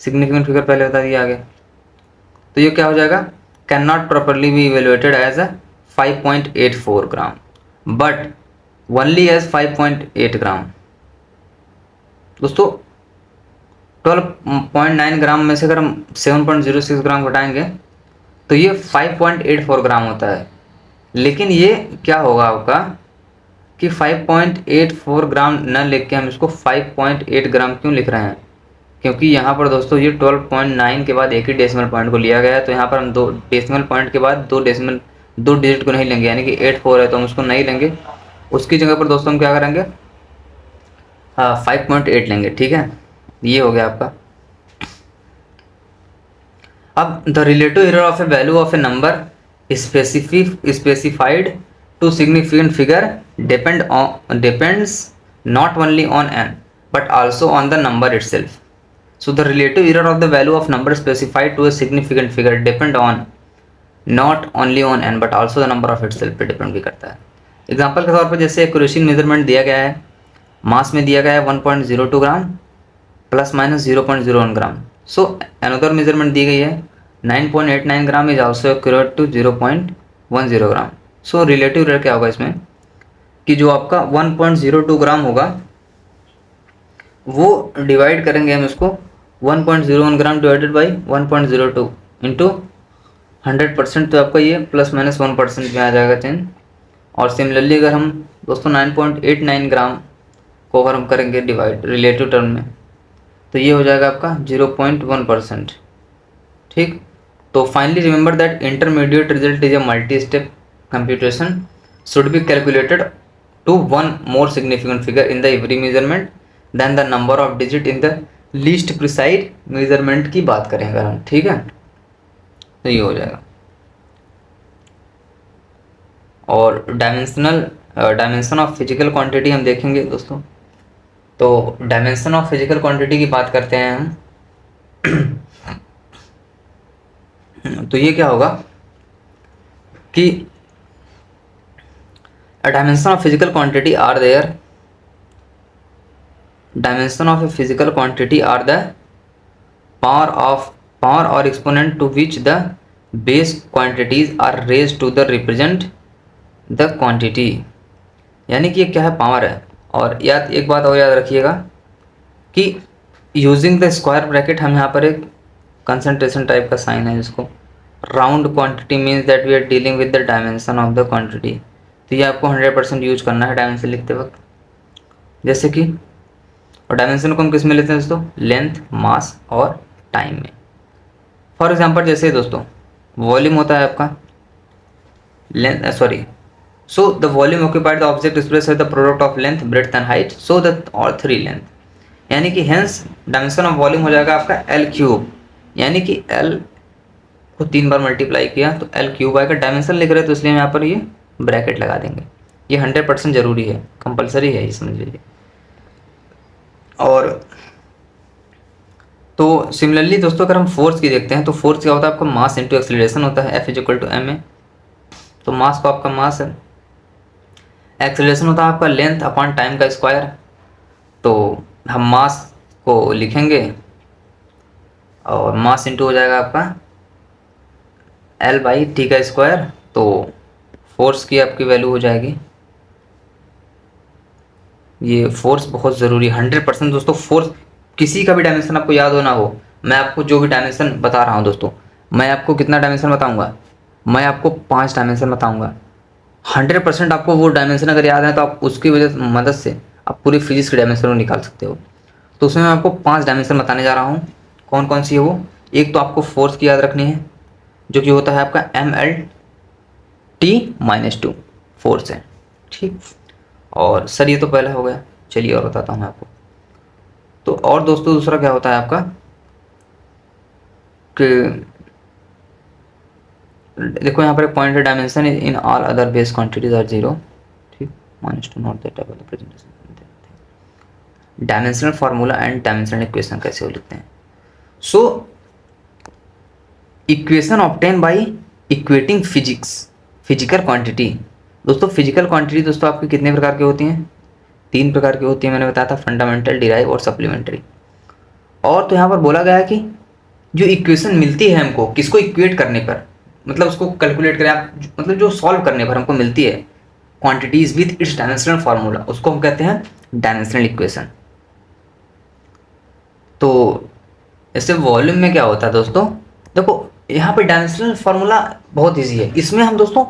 सिग्निफिकेंट फिगर पहले बता दिया आगे। तो ये क्या हो जाएगा, can not properly be evaluated as a 5.84 gram but only as 5.8 gram. दोस्तों 12.9 ग्राम में से अगर हम 7.06 ग्राम घटाएंगे तो ये 5.84 ग्राम होता है। लेकिन ये क्या होगा आपका कि 5.84 ग्राम न लिख के हम इसको 5.8 ग्राम क्यों लिख रहे हैं, क्योंकि यहाँ पर दोस्तों ये 12.9 के बाद एक ही डेसिमल पॉइंट को लिया गया है। तो यहाँ पर हम 2 डेसिमल पॉइंट के बाद 2 डिजिट को नहीं लेंगे, यानी कि 84 है तो हम उसको नहीं लेंगे। उसकी जगह पर दोस्तों हम क्या करेंगे, हाँ 5.8 लेंगे। ठीक है, ये हो गया आपका। अब the relative error of A value of A number specified to significant figure depends not only on n but also on the number itself। So the relative error of the value of number specified to a significant figure depend on not only on n but also the number of itself पे depend भी करता है। Example के तौर पर जैसे accuracy measurement दिया गया है, मास में दिया गया है 1.02 gram plus minus 0.01 gram. So another measurement दी गई है 9.89 gram is also accurate to 0.10 gram. So relative error क्या होगा इसमें कि जो आपका 1.02 ग्राम होगा वो डिवाइड करेंगे हम इसको 1.01 ग्राम डिवाइडेड बाई 1.02 इंटू 100%, तो आपका ये प्लस माइनस 1% में आ जाएगा चेंज। और सिमिलरली अगर हम दोस्तों 9.89 ग्राम को अगर हम करेंगे डिवाइड रिलेटिव टर्म में तो ये हो जाएगा आपका 0.1%। ठीक, तो finally remember that intermediate result is a multi step computation should be calculated to one more significant figure in the every measurement than the number of digit in the least precise measurement की बात करें अगर हम। ठीक है, तो ये हो जाएगा। और dimensional dimension of physical quantity हम देखेंगे दोस्तों। तो डायमेंशन ऑफ फिजिकल क्वांटिटी की बात करते हैं हम। तो ये क्या होगा कि a dimension of physical quantity are there, dimension of a physical quantity are the power or exponent to which the base quantities are raised to the represent the quantity। यानी कि ये क्या है, पावर है। और याद एक बात और याद रखिएगा कि यूजिंग द स्क्वायर ब्रैकेट, हम यहाँ पर एक कंसंट्रेशन टाइप का साइन है जिसको round quantity means that we are dealing with the dimension of the quantity. तो ये आपको 100% यूज करना है डायमेंशन लिखते वक्त। जैसे कि, और डायमेंशन को हम किस में लेते हैं दोस्तों, लेंथ, मास और टाइम में। फॉर एग्जांपल जैसे दोस्तों वॉल्यूम होता है आपका length, sorry, so the volume occupied the object express the product of length, breadth and height, so the और 3 लेंथ। यानी कि हेंस डायमेंशन ऑफ वॉल्यूम हो जाएगा आपका एल क्यूब। यानी कि एल को 3 बार मल्टीप्लाई किया तो एल क्यूब आएगा। डायमेंशन लिख रहे हैं तो इसलिए यहाँ पर ये ब्रैकेट लगा देंगे। ये 100% जरूरी है, कंपलसरी है, ये समझ लीजिए। और तो सिमिलरली दोस्तों अगर हम फोर्स की देखते हैं तो फोर्स क्या होता है आपका, मास इंटू एक्सेलरेशन होता है, F is equal to ma। तो मास को आपका मास है, एक्सेलरेशन होता है आपका लेंथ अपॉन टाइम का स्क्वायर। तो हम मास को लिखेंगे और मास इंटू हो जाएगा आपका L/t का स्क्वायर। तो फोर्स की आपकी वैल्यू हो जाएगी, ये फोर्स बहुत ज़रूरी, 100% दोस्तों। फोर्स किसी का भी डायमेंशन आपको याद हो ना हो, मैं आपको जो भी डायमेंशन बता रहा हूँ दोस्तों, मैं आपको कितना डायमेंशन बताऊँगा, मैं आपको 5 डायमेंशन बताऊँगा। 100% आपको वो डायमेंशन अगर याद है तो आप उसकी वजह मदद से आप पूरी फिजिक्स के डायमेंशन को निकाल सकते हो। तो उसमें मैं आपको 5 डायमेंशन बताने जा रहा हूँ। कौन कौन सी है वो, एक तो आपको फोर्स की याद रखनी है जो कि होता है आपका mlt-2 फोर्स है, ठीक। और सर ये तो पहला हो गया, चलिए और बताता हूँ मैं आपको। तो और दोस्तों दूसरा क्या होता है आपका कि देखो यहाँ पर एक पॉइंट है, dimension in all other base quantities are 0, ठीक, -2 not that type of the presentation. Dimensional formula and dimensional equation कैसे हो लिखते हैं। So equation obtain by equating physical quantity. दोस्तों फिजिकल क्वांटिटी दोस्तों आपकी कितने प्रकार की होती हैं, 3 प्रकार की होती है, मैंने बताया था, फंडामेंटल, डिराइव और सप्लीमेंट्री। और तो यहाँ पर बोला गया है कि जो इक्वेशन मिलती है हमको किसको इक्वेट करने पर, मतलब उसको कैलकुलेट करें आप, मतलब जो सॉल्व करने पर हमको मिलती है quantities with its dimensional formula, उसको हम कहते हैं डायमेंशनल इक्वेशन। तो ऐसे वॉल्यूम में क्या होता है दोस्तों, देखो यहाँ पे डायमेंशनल फार्मूला बहुत इजी है। इसमें हम दोस्तों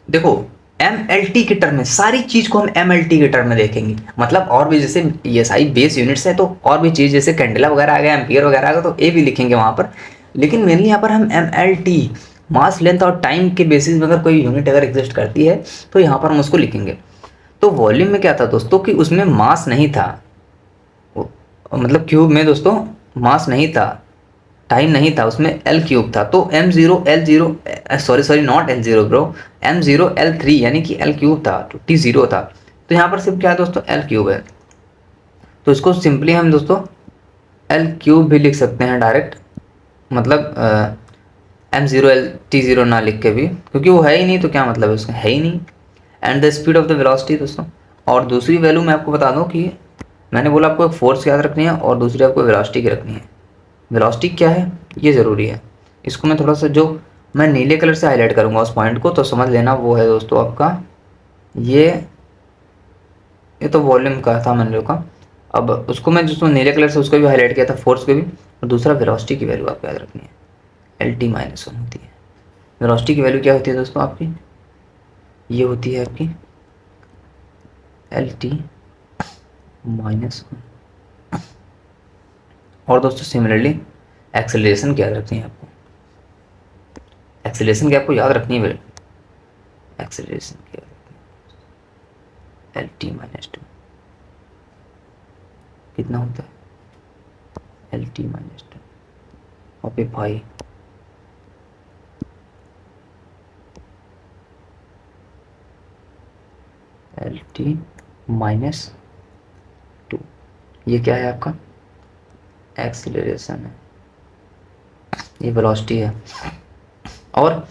देखो MLT के टर्म में, सारी चीज को हम MLT के टर्म में देखेंगे। मतलब और भी जैसे ESI बेस यूनिट्स है तो और भी चीज जैसे कैंडेला वगैरह आ गया, एम्पियर वगैरह आ गया, तो ये भी लिखेंगे वहां पर। लेकिन मेनली यहाँ पर हम MLT, मास, लेंथ और टाइम के बेसिस में अगर कोई यूनिट अगर एग्जिस्ट करती है तो यहाँ पर हम उसको लिखेंगे। तो वॉल्यूम में क्या था दोस्तों कि उसमें मास नहीं था, मतलब क्यूब में दोस्तों मास नहीं था, टाइम नहीं था, उसमें एल क्यूब था। तो m0 L0, sorry not L0 bro, m0 L3 यानी कि एल क्यूब था, तो t0 था। तो यहाँ पर सिर्फ क्या है दोस्तों, एल क्यूब है। तो इसको सिंपली हम दोस्तों एल क्यूब भी लिख सकते हैं डायरेक्ट, मतलब m0 L t0 ना लिख के भी, क्योंकि वो है ही नहीं तो क्या मतलब है उसका, है ही नहीं। And the speed of the velocity दोस्तों। और दूसरी वैल्यू मैं आपको बता दूं कि मैंने बोला आपको एक फोर्स याद रखनी है और दूसरी आपको वेलोसिटी की रखनी है। वेलोसिटी क्या है ये ज़रूरी है, इसको मैं थोड़ा सा जो मैं नीले कलर से हाईलाइट करूँगा उस पॉइंट को, तो समझ लेना वो है दोस्तों आपका ये तो वॉल्यूम का था मैंने का। अब उसको मैं जिसको नीले कलर से उसको भी हाईलाइट किया था, फोर्स को भी। और दूसरा वेलोसिटी की वैल्यू आपको याद रखनी है, LT-1 होती है। वेलोसिटी की वैल्यू क्या होती है दोस्तों आपकी, ये होती है आपकी LT-1। और दोस्तों सिमिलरली एक्सेलरेशन की याद रखनी है आपको, एक्सेलरेशन की आपको याद रखनी है, एक्सेलरेशन की याद रखनी है, LT-2 कितना होता है, LT-2 ओके भाई। T minus two. ये क्या है आपका? एक्सीलरेशन है, ये वेलोसिटी है। और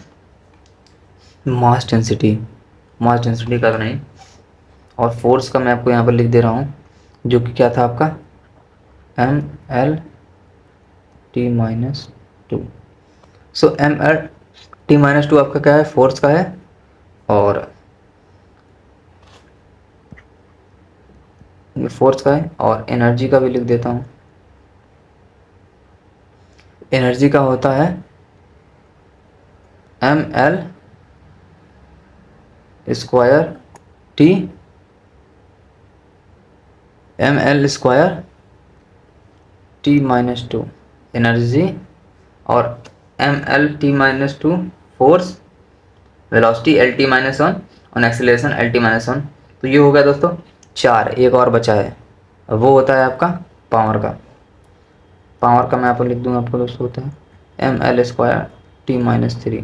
मास डेंसिटी, मास डेंसिटी का तो नहीं, और फोर्स का मैं आपको यहाँ पर लिख दे रहा हूँ, जो कि क्या था आपका? M L T minus two. So M L T minus two आपका क्या है? फोर्स का है। और ये फोर्स का है, और एनर्जी का भी लिख देता हूँ। एनर्जी का होता है M L square T, M L square T minus two energy, और M L T minus two force, velocity L T minus one, और acceleration L T minus one. तो ये हो गया दोस्तों चार। एक और बचा है, वो होता है आपका पावर का। पावर का मैं आपको लिख दूंगा आपको दोस्तों, होता है M L square T minus three.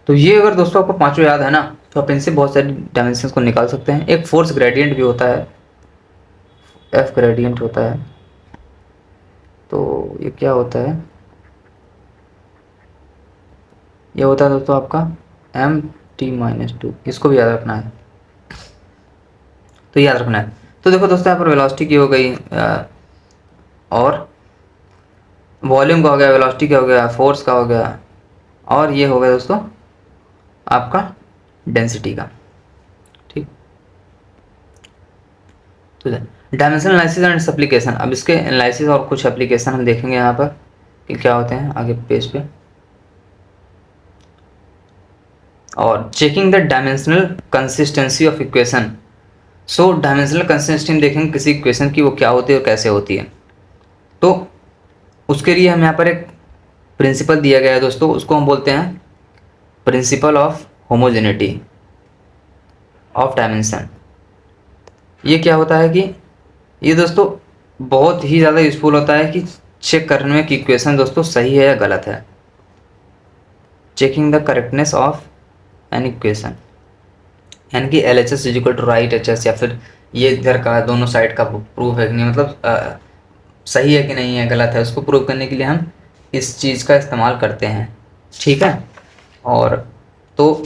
तो ये अगर दोस्तों आपको पांचों याद है ना, तो आप इनसे बहुत सारी डायमेंशंस को निकाल सकते हैं। एक फोर्स ग्रेडियंट भी होता है, एफ ग्रेडियंट होता है। तो ये क्या होता है? ये होता है दोस्तों आपका एम टी माइनस टू। इसको भी याद रखना है, तो याद रखना है। तो देखो दोस्तों, यहाँ पर वेलोसिटी की हो गई, और वॉल्यूम का हो गया, वेलोसिटी का हो गया, फोर्स का हो गया, और ये हो गया दोस्तों आपका डेंसिटी का। ठीक, तो dimensional analysis and its application. अब इसके एनालिसिस और कुछ एप्लीकेशन हम देखेंगे यहाँ पर कि क्या होते हैं आगे पेज पे। और checking the dimensional consistency of equation. So dimensional consistency देखेंगे किसी इक्वेशन की, वो क्या होती है और कैसे होती है। तो उसके लिए हम यहाँ पर एक प्रिंसिपल दिया गया है दोस्तों, उसको हम बोलते हैं principle of homogeneity of dimension. ये क्या होता है कि ये दोस्तों बहुत ही ज़्यादा यूजफुल होता है कि चेक करने में कि इक्वेशन दोस्तों सही है या गलत है। Checking the correctness of an equation, यानी कि L H S is equal to right H S, या फिर ये इधर का दोनों साइड का प्रूफ है कि नहीं, मतलब सही है कि नहीं है, गलत है, उसको प्रूव करने के लिए हम इस चीज़ का इस्तेमाल करते हैं। ठीक है। और तो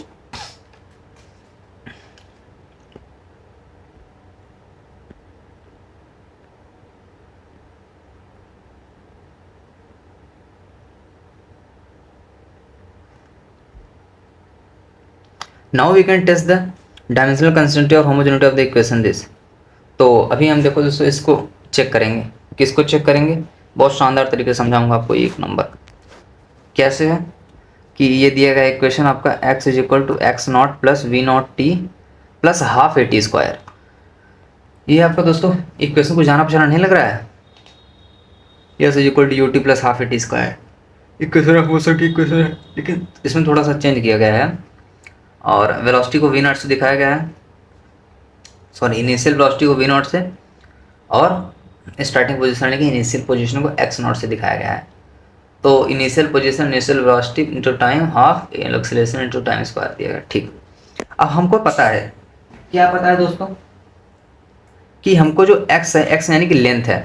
now we can test the dimensional consistency और homogeneity of the equation this. तो अभी हम देखो दोस्तों इसको चेक करेंगे। किसको चेक करेंगे? बहुत शानदार तरीके से समझाऊंगा आपको, एक नंबर कैसे है कि ये दिया गया इक्वेशन आपका x is equal to x naught plus v naught t plus half a t square. ये आपका दोस्तों इक्वेशन को जाना पहचाना नहीं लग रहा है? S is equal to u t plus half a t square. Equation of motion की इक्वेशन है, लेकिन इसमें थोड़ा सा चेंज किया गया है, और वेलोसिटी को वी नॉट से दिखाया गया है, सॉरी इनिशियल वेलोसिटी को वी नॉट से, और स्टार्टिंग पोजीशन की इनिशियल पोजीशन को एक्स नॉट से दिखाया गया है। तो initial position initial velocity into time half acceleration into time square दिया गया। ठीक, अब हमको पता है, क्या पता है दोस्तों, कि हमको जो एक्स है, एक्स यानी कि लेंथ है,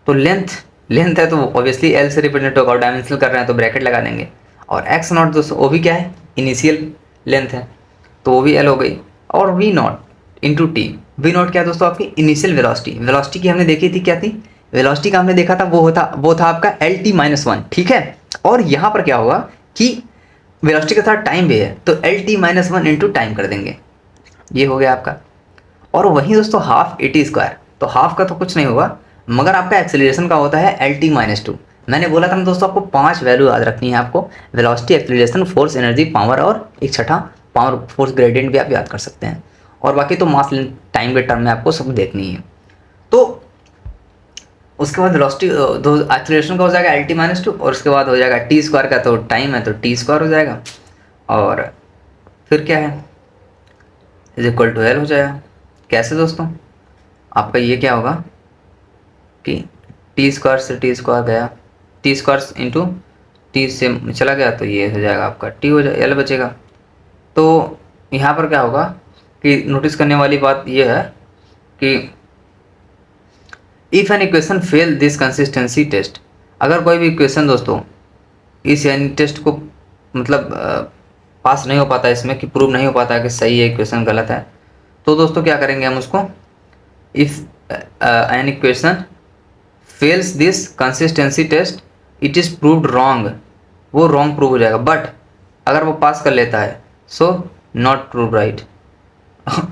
तो लेंथ है तो ऑब्वियसली एल से रिप्रेजेंट होगा, और डायमेंशनल कर रहे हैं तो ब्रैकेट लगा देंगे। और एक्स नॉट दोस्तों वो भी क्या है? इनिशियल लेंथ है, तो वो भी एल हो गई। और v naught into t, v naught क्या है दोस्तों? आपकी इनिशियल वेलोसिटी। वेलोसिटी की हमने देखी थी क्या थी? वेलोसिटी का हमने देखा था वो था आपका एल टी माइनस वन। ठीक है। और यहाँ पर क्या होगा कि वेलोसिटी के साथ टाइम भी है, तो L T minus one into time कर देंगे, ये हो गया आपका। और वहीं दोस्तों हाफ ए टी स्क्वायर, तो हाफ का तो कुछ नहीं होगा, मगर आपका एक्सेलरेशन का होता है एल टी माइनस टू। मैंने बोला था ना दोस्तों, आपको 5 वैल्यू याद रखनी है आपको, velocity, acceleration, force, energy, power, और एक छठा पावर फोर्स ग्रेडियंट भी आप याद कर सकते हैं। और बाकी तो मास टाइम के टर्म में आपको सब देखनी है। तो उसके बाद वेलोसिटी एक्सेलरेशन का हो जाएगा एल टी माइनस टू, और उसके बाद हो जाएगा टी स्क्वायर का, तो टाइम है तो टी स्क्वायर हो जाएगा, और फिर क्या है इज इक्वल टू एल हो जाएगा। कैसे दोस्तों? आपका ये क्या होगा कि टी स्क्वायर से टी स्क्वायर गया, टी स्क्वायर इंटू टी से चला गया, तो ये हो जाएगा आपका टी हो जाए, एल बचेगा। तो यहाँ पर क्या होगा कि नोटिस करने वाली बात यह है कि if an equation fail this consistency test, अगर कोई भी इक्वेशन दोस्तों इस यानी टेस्ट को मतलब पास नहीं हो पाता, इसमें कि प्रूव नहीं हो पाता कि सही है इक्वेशन गलत है, तो दोस्तों क्या करेंगे हम उसको, if an equation fails this consistency test it is proved wrong, वो रॉन्ग प्रूव हो जाएगा। बट अगर वो पास कर लेता है सो नॉट प्रूव राइट।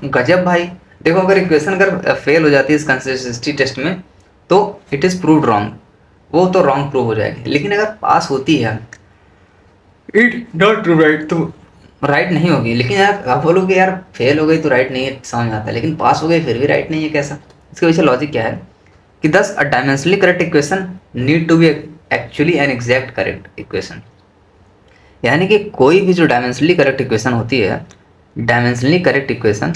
गजब भाई, देखो अगर इक्वेशन अगर फेल हो जाती है इस कंसिस्टेंसी टेस्ट में तो इट इज़ प्रूव्ड रॉन्ग, वो तो रॉन्ग प्रूव हो जाएगी। लेकिन अगर पास होती है इट नॉट ट्रू राइट, तो राइट नहीं होगी। लेकिन यार आप बोलोगे यार फेल हो गई तो राइट नहीं है, समझ आता है, लेकिन पास हो गई फिर भी राइट नहीं है, कैसा? इसके पीछे लॉजिक क्या है कि thus a dimensionally correct equation need to be actually an exact correct equation, यानी कि कोई भी जो डायमेंशनली करेक्ट इक्वेशन होती है, डायमेंशनली करेक्ट इक्वेशन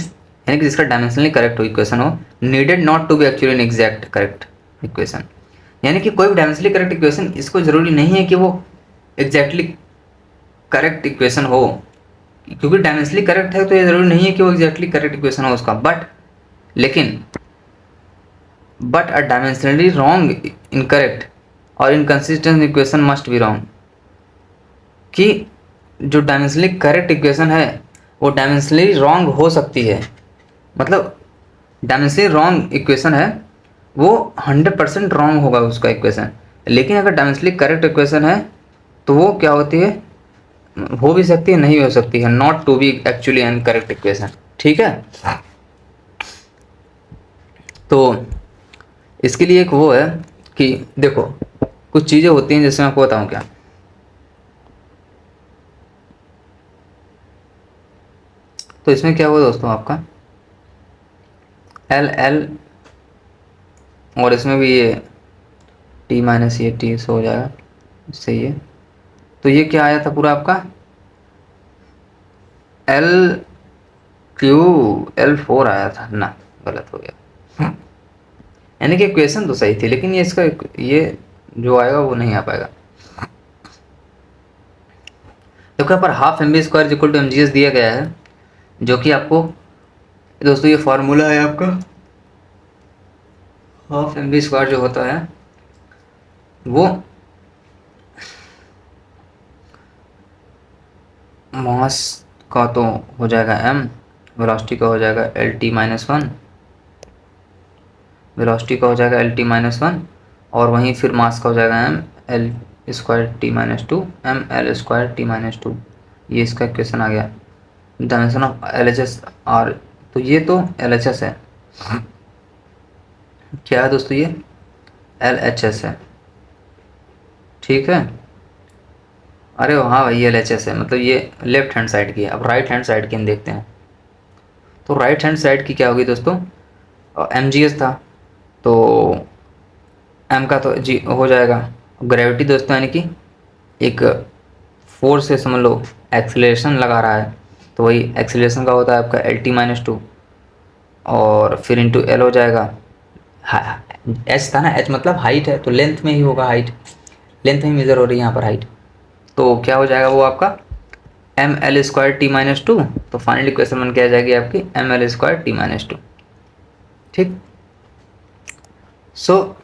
यानी कि जिसका डायमेंशनली करेक्ट इक्वेशन हो, needed not to be actually an exact correct equation, यानी कि कोई भी डायमेंशनली करेक्ट इक्वेशन इसको ज़रूरी नहीं है कि वो एग्जैक्टली करेक्ट इक्वेशन हो, क्योंकि डायमेंशनली करेक्ट है तो ये ज़रूरी नहीं है कि वो एग्जैक्टली करेक्ट इक्वेशन हो उसका। But a dimensionally wrong incorrect और inconsistent equation must be wrong, कि जो डायमेंशनली करेक्ट इक्वेशन है वो डायमेंशनली रॉन्ग हो सकती है, मतलब डायमेंशनली रॉन्ग इक्वेशन है वो 100% रॉन्ग होगा उसका इक्वेशन। लेकिन अगर डायमेंशनली करेक्ट इक्वेशन है तो वो क्या होती है, हो भी सकती है नहीं हो सकती है, not to be actually an correct equation. ठीक है, तो इसके लिए एक वो है कि देखो कुछ चीज़ें होती हैं, जैसे मैं आपको बताऊँ क्या, तो इसमें क्या हुआ दोस्तों आपका एल एल, और इसमें भी ये टी माइनस ये टी से हो जाएगा, इससे ये, तो ये क्या आया था पूरा आपका एल क्यू L4 आया था ना, गलत हो गया। यानी कि इक्वेशन तो सही थी लेकिन ये इसका ये जो आएगा वो नहीं आ पाएगा। देखो यहाँ पर half m v square equal to m g s दिया गया है, जो कि आपको दोस्तों ये फॉर्मूला है आपका, हाफ एम बी स्क्वायर जो होता है वो मास का तो हो जाएगा m, वेलोसिटी का हो जाएगा L T minus one, velocity का हो जाएगा एल टी माइनस वन, और वहीं फिर मास का हो जाएगा m L square T minus two, M L square T minus two. ये इसका इक्वेशन आ गया, dimension of L H S R, तो ये तो एल एच एस है, क्या है दोस्तों ये एल एच एस है। ठीक है, अरे हाँ भाई एल एच एस है, मतलब ये लेफ्ट हैंड साइड की है। अब राइट हैंड साइड की हम देखते हैं, तो राइट हैंड साइड की क्या होगी दोस्तों, एम जी एस था तो एम का तो जी हो जाएगा ग्रेविटी दोस्तों, यानी कि एक फोर्स से समझ लो एक्सीलरेशन लगा रहा है, तो वही एक्सीलरेशन का होता है आपका एल टी माइनस टू, और फिर इंटू एल हो जाएगा, एच था ना, एच मतलब हाइट है तो लेंथ में ही होगा, हाइट लेंथ में मेजर हो रही है यहाँ पर हाइट, तो क्या हो जाएगा वो आपका M L square T minus two, तो फाइनल इक्वेशन बन के आ जाएगी आपकी M L square T minus two. ठीक, सो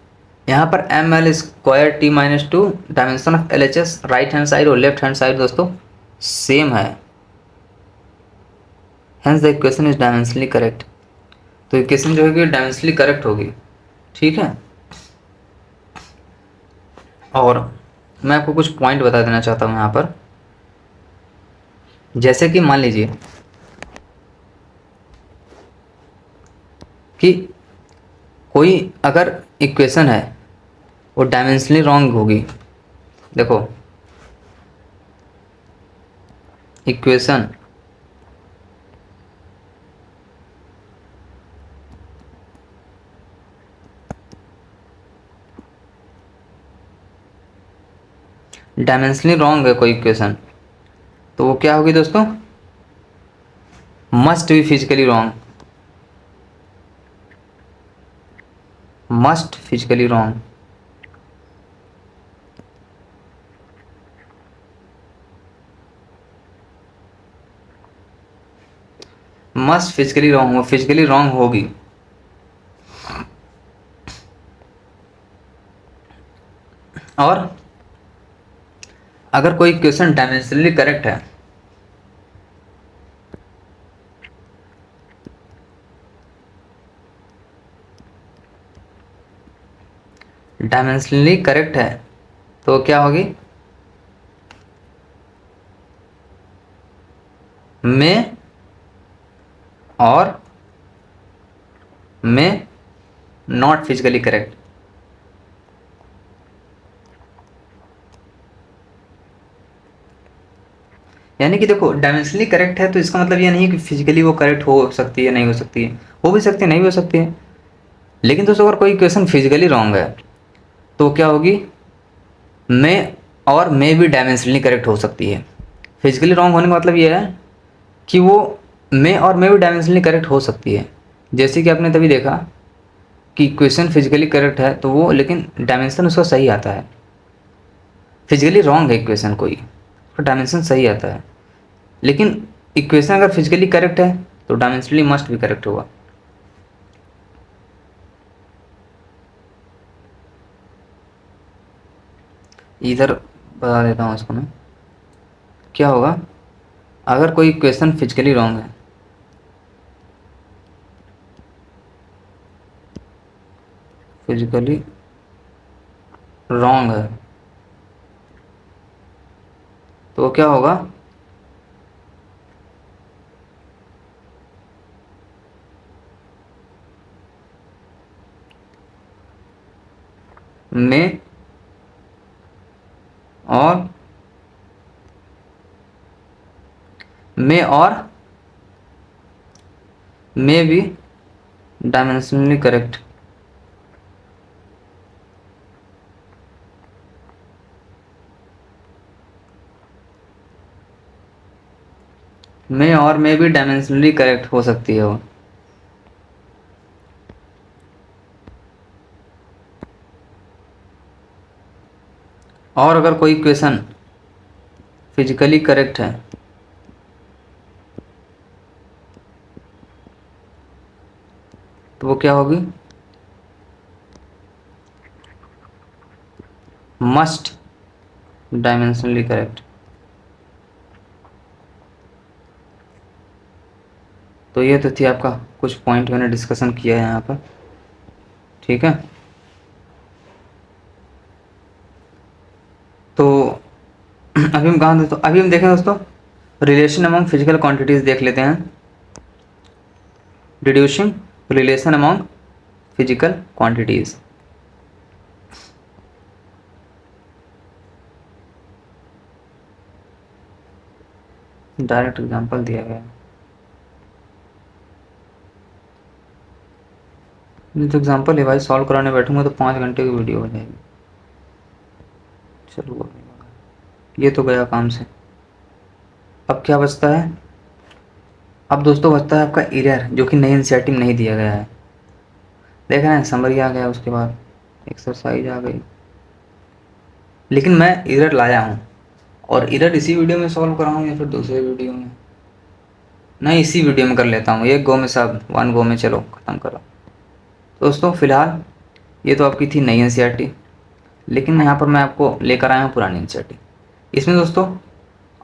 यहाँ पर M L square T minus two dimension of L H S, right hand side और लेफ्ट हैंड साइड दोस्तों सेम है, hence the equation is dimensionally correct, तो equation जो होगी dimensionally correct होगी। ठीक है, और मैं आपको कुछ पॉइंट बता देना चाहता हूँ यहाँ पर, जैसे कि मान लीजिए कि कोई अगर इक्वेशन है वो डायमेंशनली रॉन्ग होगी, देखो इक्वेशन डायमेंशनली रॉन्ग है कोई इक्वेशन, तो वो क्या होगी दोस्तों, must be physically wrong, must physically wrong, must physically wrong हो, फिजिकली रॉन्ग होगी। और अगर कोई क्वेश्चन डायमेंशनली करेक्ट है, डायमेंशनली करेक्ट है तो क्या होगी, में और में नॉट फिजिकली करेक्ट। यानी कि देखो डायमेंशनली करेक्ट है तो इसका मतलब ये नहीं कि फिजिकली वो करेक्ट हो सकती है, नहीं हो सकती है, हो भी सकती है, नहीं भी हो सकती है। लेकिन दोस्तों अगर कोई क्वेश्चन फिजिकली रॉन्ग है तो क्या होगी, में और में भी डायमेंशनली करेक्ट हो सकती है। फिजिकली रॉन्ग होने का मतलब ये है कि वो में और में भी डायमेंशनली करेक्ट हो सकती है। जैसे कि आपने तभी देखा कि क्वेश्चन फिजिकली करेक्ट है तो वो, लेकिन डायमेंशन उसका सही आता है। फिजिकली रॉन्ग है इक्वेशन कोई, उसका डायमेंशन सही आता है, लेकिन इक्वेशन अगर फिजिकली करेक्ट है तो डायमेंशनली मस्ट भी करेक्ट होगा। इधर बता देता हूँ उसको मैं, क्या होगा अगर कोई इक्वेशन फिजिकली रॉन्ग है, फिजिकली रॉन्ग है तो क्या होगा, में और में भी डायमेंशनली करेक्ट। में और में भी डायमेंशनली करेक्ट हो सकती है वो। और अगर कोई इक्वेशन फिजिकली करेक्ट है तो वो क्या होगी, मस्ट डायमेंशनली करेक्ट। तो ये तो थी आपका कुछ पॉइंट मैंने डिस्कशन किया है यहाँ पर, ठीक है। तो अभी हम कहाँ दोस्तों, अभी हम देखें दोस्तों रिलेशन अमॉन्ग फिजिकल क्वांटिटीज देख लेते हैं। Deducing relation among physical quantities. Direct example दिया गया है, ये तो एग्जांपल है भाई, सॉल्व कराने बैठूंगा तो 5 घंटे की वीडियो हो जाएगी। चलो ये तो गया काम से। अब क्या बचता है, अब दोस्तों बचता है आपका एरर, जो कि नई एनसीईआरटी में नहीं दिया गया है। देखा है, समरी आ गया, उसके बाद एक्सरसाइज आ गई, लेकिन मैं एरर लाया हूँ। और एरर इसी वीडियो में सॉल्व कराऊँ या फिर दूसरे वीडियो में, नहीं इसी वीडियो में कर लेता हूँ, एक गो में सब, वन गो में चलो ख़त्म करो। दोस्तों फिलहाल ये तो आपकी थी नई एनसीईआरटी, लेकिन यहाँ पर मैं आपको लेकर आया हूँ पुरानी एनसीईआरटी। इसमें दोस्तों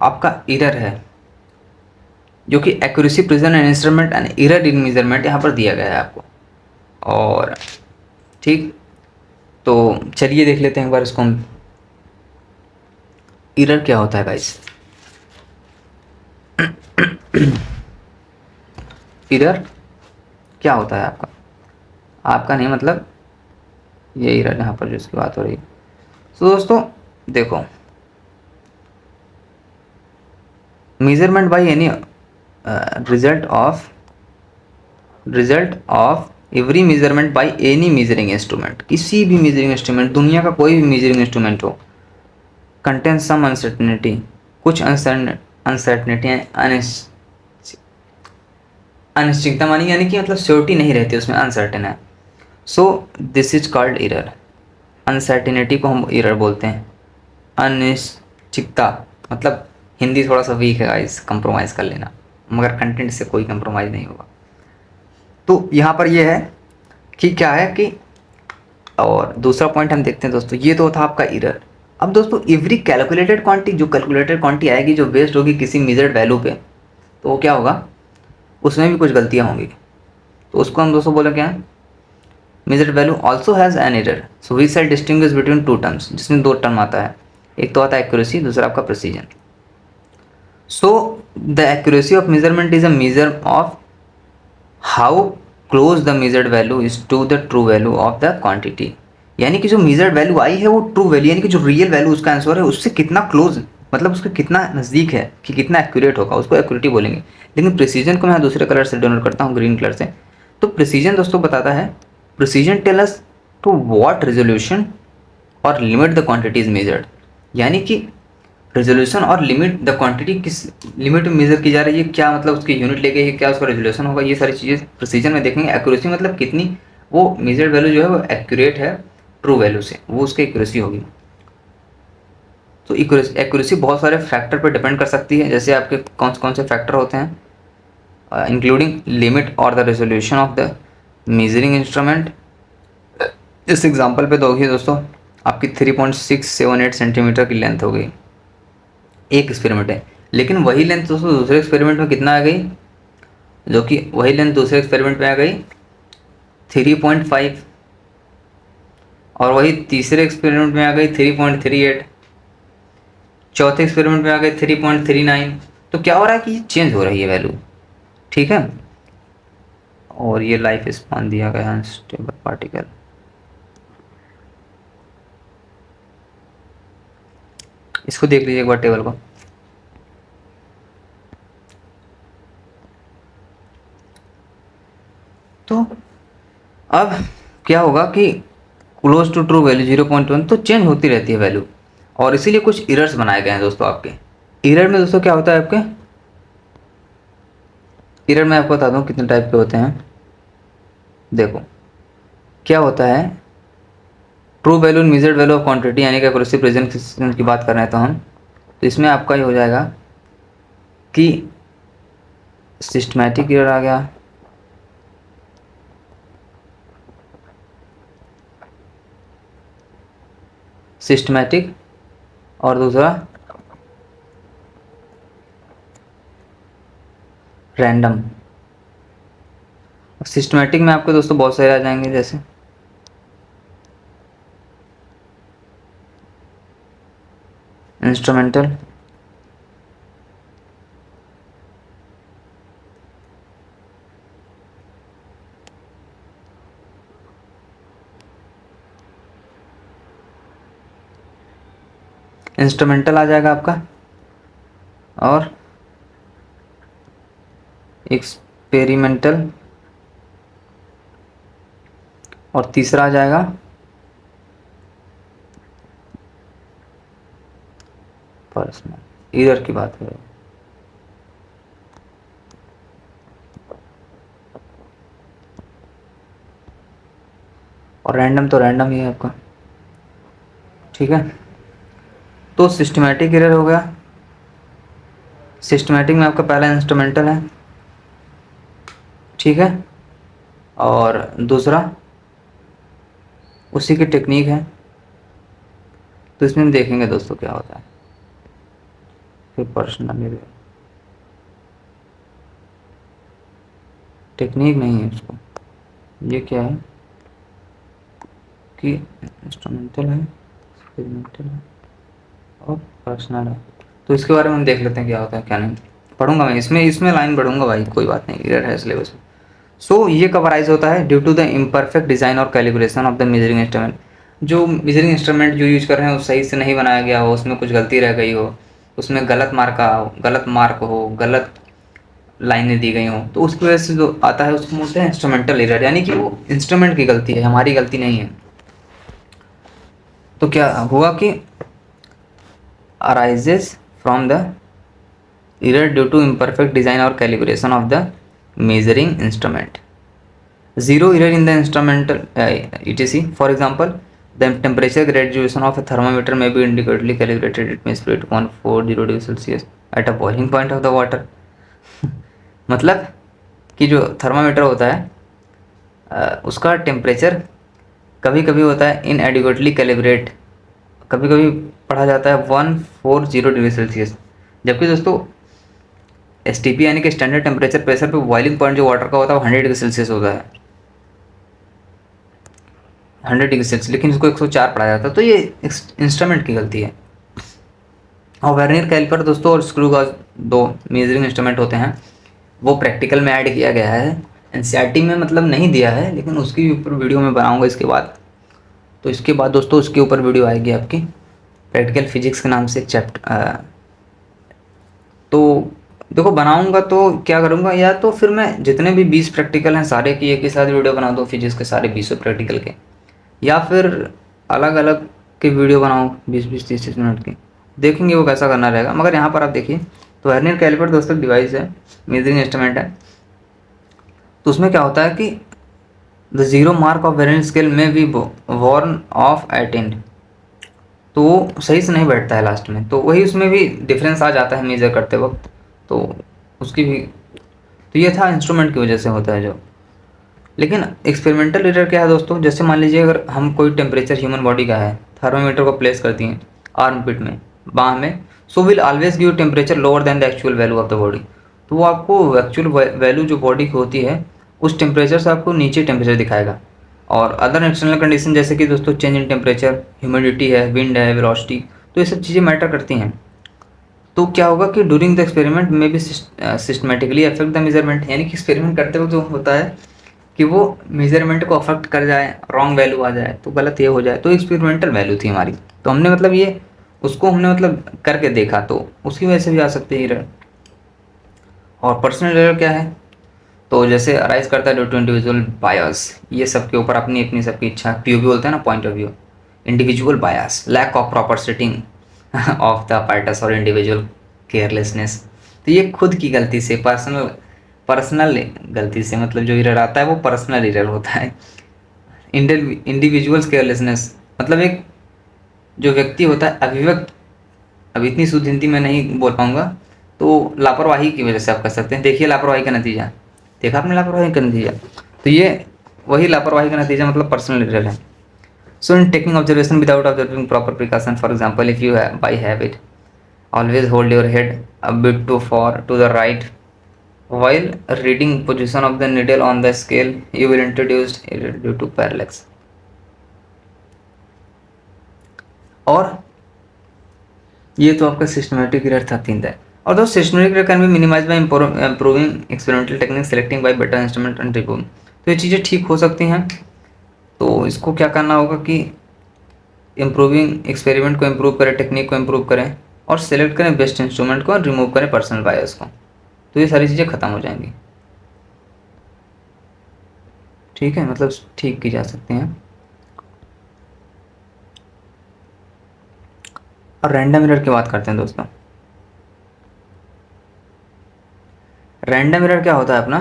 आपका एरर है, जो कि accuracy present and instrument and error in measurement यहाँ पर दिया गया है आपको। और ठीक, तो चलिए देख लेते हैं एक बार इसको हम, एरर क्या होता है गाइस। एरर क्या होता है आपका, आपका नहीं मतलब ये एरर यहाँ पर जिसकी बात हो रही है। तो दोस्तों देखो, measurement by any result of every measurement by any measuring instrument, किसी भी मेजरिंग इंस्ट्रूमेंट, दुनिया का कोई भी मेजरिंग इंस्ट्रूमेंट हो, कंटेन सम अनसर्टेनिटी, कुछ अनसर्टेनिटी अनिश्चितता मानी, यानी कि मतलब श्योरिटी नहीं रहती उसमें, अनसर्टेन है। So this is called error. Uncertainty को हम एरर बोलते हैं। अनिश्चितता मतलब हिंदी थोड़ा सा वीक है गाइस, कंप्रोमाइज़ कर लेना। मगर कंटेंट से कोई कंप्रोमाइज़ नहीं होगा। तो यहाँ पर ये है कि क्या है कि, और दूसरा पॉइंट हम देखते हैं दोस्तों, ये तो था आपका एरर। अब दोस्तों एवरी कैलकुलेटेड क्वांटिटी, जो कैलकुलेटेड क्वांटिटी आएगी जो बेस्ड होगी किसी मेजर्ड वैल्यू पे, तो वो क्या होगा, उसमें भी कुछ गलतियाँ होंगी। तो उसको हम दोस्तों बोले क्या है, measured value also has an error, so we shall distinguish between two terms, जिसमें दो टर्म आता है, एक तो आता है एक्यूरेसी, दूसरा आपका precision. So the accuracy of measurement is a measure of how close the measured value is to the true value of the quantity. यानी कि जो मेजर्ड वैल्यू आई है वो ट्रू वैल्यू, यानी कि जो रियल वैल्यू उसका आंसर है उससे कितना क्लोज, मतलब उसके कितना नज़दीक है, कि कितना एक्यूरेट होगा, उसको एक्यूरेटी बोलेंगे। लेकिन प्रिसीजन को मैं दूसरे कलर से डिनोट करता हूँ, ग्रीन कलर से। तो प्रिसीजन दोस्तों बताता है, precision tell us to what resolution और limit the quantity is measured. यानी कि रेजोल्यूशन और लिमिट द क्वांटिटी किस लिमिट में मेजर की जा रही है, क्या मतलब उसकी यूनिट लेके है, क्या उसका रेजोल्यूशन होगा, ये सारी चीज़ें प्रिसीजन में देखेंगे। एक्यूरेसी मतलब कितनी वो मेजर्ड वैल्यू जो है वो एक्यूरेट है ट्रू वैल्यू से, वो उसकी एक्यूरेसी होगी। तो एक्यूरेसी बहुत सारे फैक्टर पर डिपेंड कर सकती है, जैसे आपके कौन कौन से फैक्टर होते हैं, इंक्लूडिंग लिमिट और the resolution of the measuring instrument. इस एग्जांपल पे दोगे दोस्तों, आपकी 3.678 सेंटीमीटर की लेंथ हो गई, एक एक्सपेरिमेंट है। लेकिन वही लेंथ दोस्तों दूसरे एक्सपेरिमेंट में कितना आ गई, जो कि वही लेंथ दूसरे एक्सपेरिमेंट में आ गई 3.5, और वही तीसरे एक्सपेरिमेंट में आ गई 3.38, चौथे एक्सपेरिमेंट में आ गई 3.39। तो क्या हो रहा है कि चेंज हो रही है वैल्यू, ठीक है। और ये लाइफ स्पान दिया गया है स्टेबल पार्टिकल, इसको देख लीजिए एक बार टेबल को। तो अब क्या होगा कि क्लोज टू ट्रू वैल्यू 0.1, तो चेंज होती रहती है वैल्यू, और इसीलिए कुछ एरर्स बनाए गए हैं दोस्तों आपके। एरर में दोस्तों क्या होता है आपके, एरर मैं आपको बता दूं कितने टाइप के होते हैं। देखो क्या होता है, true value measured value of quantity, यानी कि एक्यूरेसी प्रेजेंट की बात कर रहे हैं तो हम, तो इसमें आपका ये हो जाएगा कि सिस्टमैटिक एरर आ गया, सिस्टमैटिक, और दूसरा रैंडम। सिस्टमैटिक में आपके दोस्तों बहुत सारे आ जाएंगे, जैसे इंस्ट्रूमेंटल, इंस्ट्रूमेंटल आ जाएगा आपका, और एक्सपेरिमेंटल, और तीसरा आ जाएगा पर्सनल। एरर की बात करें, और रैंडम तो रैंडम ही है आपका, ठीक है। तो सिस्टमैटिक एरर हो गया, सिस्टमैटिक में आपका पहला इंस्ट्रूमेंटल है, ठीक है, और दूसरा उसी की टेक्निक है। तो इसमें हम देखेंगे दोस्तों क्या होता है, फिर पर्सनल एरर, टेक्निक नहीं है उसको, ये क्या है कि इंस्ट्रूमेंटल है, एक्सपेरिमेंटल है, और पर्सनल है। तो इसके बारे में हम देख लेते हैं क्या होता है क्या नहीं। पढ़ूंगा मैं इसमें लाइन पढ़ूंगा भाई, कोई बात नहीं, एरर है सिलेबस में। सो ये कब अराइज होता है, due to the imperfect design और calibration of the measuring instrument. जो मेजरिंग इंस्ट्रूमेंट जो यूज कर रहे हैं वो सही से नहीं बनाया गया हो, उसमें कुछ गलती रह गई हो, उसमें गलत मार्क हो, गलत लाइनें दी गई हो, तो उसकी वजह से जो आता है उसको बोलते हैं इंस्ट्रूमेंटल एरर, यानी कि वो इंस्ट्रूमेंट की गलती है, हमारी गलती नहीं है। तो क्या हुआ कि arises from the error due to imperfect design or calibration of the measuring instrument. Zero error in the instrumental etc. For example, the temperature graduation of a thermometer may be indicatively calibrated. It may spread 140 degrees Celsius at a boiling point of the water. मतलब कि जो thermometer होता है उसका temperature कभी कभी होता है इनएडिक्वेटली कैलिब्रेट, कभी कभी पढ़ा जाता है 140 डिग्री सेल्सियस, जबकि दोस्तों एस टी पी यानी कि स्टैंडर्ड टेम्परेचर प्रेशर पे बॉइलिंग पॉइंट जो वाटर का होता है वो 100 डिग्री सेल्सियस होता है, 100 डिग्री सेल्सियस, लेकिन इसको 104 पढ़ा जाता है। तो ये इंस्ट्रूमेंट की गलती है। और वर्नियर कैलिपर दोस्तों और स्क्रू का दो मेजरिंग इंस्ट्रूमेंट होते हैं, वो प्रैक्टिकल में ऐड किया गया है, एनसीईआरटी में मतलब नहीं दिया है, लेकिन उसके ऊपर वीडियो मैं बनाऊंगा इसके बाद। तो इसके बाद दोस्तों उसके ऊपर वीडियो आएगी आपकी प्रैक्टिकल फिजिक्स के नाम से एक चैप्टर। तो देखो बनाऊंगा तो क्या करूंगा, या तो फिर मैं जितने भी 20 प्रैक्टिकल हैं सारे की एक ही साथ वीडियो बना दूँ फिजिक्स के सारे 20 प्रैक्टिकल के, या फिर अलग अलग के वीडियो बनाऊँ 20-20 30-30 मिनट की, देखेंगे वो कैसा करना रहेगा। मगर यहाँ पर आप देखिए तो वर्नियर कैलिपर दोस्तों डिवाइस है, मेजरिंग इंस्ट्रूमेंट है। तो उसमें क्या होता है कि the zero mark of vernier scale में बी वॉर्न ऑफ एटेंड, तो वो सही से नहीं बैठता है लास्ट में, तो वही उसमें भी डिफरेंस आ जाता है मेजर करते वक्त। तो उसकी भी, तो ये था इंस्ट्रूमेंट की वजह से होता है जो। लेकिन एक्सपेरिमेंटल एरर क्या है दोस्तों, जैसे मान लीजिए अगर हम कोई टेम्परेचर ह्यूमन बॉडी का है, थर्मामीटर को प्लेस करती हैं आर्म पिट में, बाह में, so will always give temperature lower than the actual value of the body. तो वो आपको एक्चुअल वैल्यू जो बॉडी की होती है उस टेम्परेचर से आपको नीचे टेम्परेचर दिखाएगा। और अदर एक्सटर्नल कंडीशन जैसे कि दोस्तों चेंज इन टेम्परेचर, ह्यूमिडिटी है, विंड है, वेलोसिटी, तो ये सब चीज़ें मैटर करती हैं। तो क्या होगा कि ड्यूरिंग द एक्सपेरिमेंट में भी सिस्टमेटिकली अफेक्ट द मेजरमेंट, यानी कि एक्सपेरिमेंट करते हुए जो होता है कि वो मेजरमेंट को अफेक्ट कर जाए, रॉन्ग वैल्यू आ जाए, तो गलत ये हो जाए। तो एक्सपेरिमेंटल वैल्यू थी हमारी, तो हमने मतलब ये उसको हमने मतलब करके देखा, तो उसकी वजह से भी आ सकती है एरर। और पर्सनल एरर क्या है, तो जैसे अराइज करता है ड्यू टू इंडिविजुअल बायस, ये सब के ऊपर अपनी अपनी सबकी इच्छा, पीओवी बोलते हैं ना, point of view, individual bias, lack of proper setting of the parts और इंडिविजुअल केयरलेसनेस। तो ये खुद की गलती से, पर्सनल गलती से, मतलब जो एरर आता है वो पर्सनल एरर होता है। इंडिविजुअल्स केयरलेसनेस मतलब एक जो व्यक्ति होता है अभिव्यक्त, अब इतनी शुद्ध हिंदी में नहीं बोल पाऊंगा, तो लापरवाही की वजह से आप कह सकते हैं। देखिए लापरवाही का नतीजा, देखा आपने लापरवाही का नतीजा, तो ये वही लापरवाही का नतीजा मतलब पर्सनल एरर है। So in taking observation without observing proper precaution, for example if you by habit always hold your head a bit too far to the right while reading position of the needle on the scale, you will introduce error due to parallax। और ये तो आपका systematic error था 3 है। और दोस्तों systematic error can be minimise by improving experimental technique, selecting by better instrument and removing. तो ये चीज़ें ठीक हो सकती हैं। तो इसको क्या करना होगा कि इम्प्रूविंग एक्सपेरिमेंट को इम्प्रूव करें, टेक्निक को इम्प्रूव करें, और सेलेक्ट करें बेस्ट इंस्ट्रूमेंट को, और रिमूव करें पर्सनल बायस को, तो ये सारी चीज़ें ख़त्म हो जाएंगी। ठीक है, मतलब ठीक की जा सकती हैं। और रैंडम एरर की बात करते हैं दोस्तों। रैंडम एरर क्या होता है अपना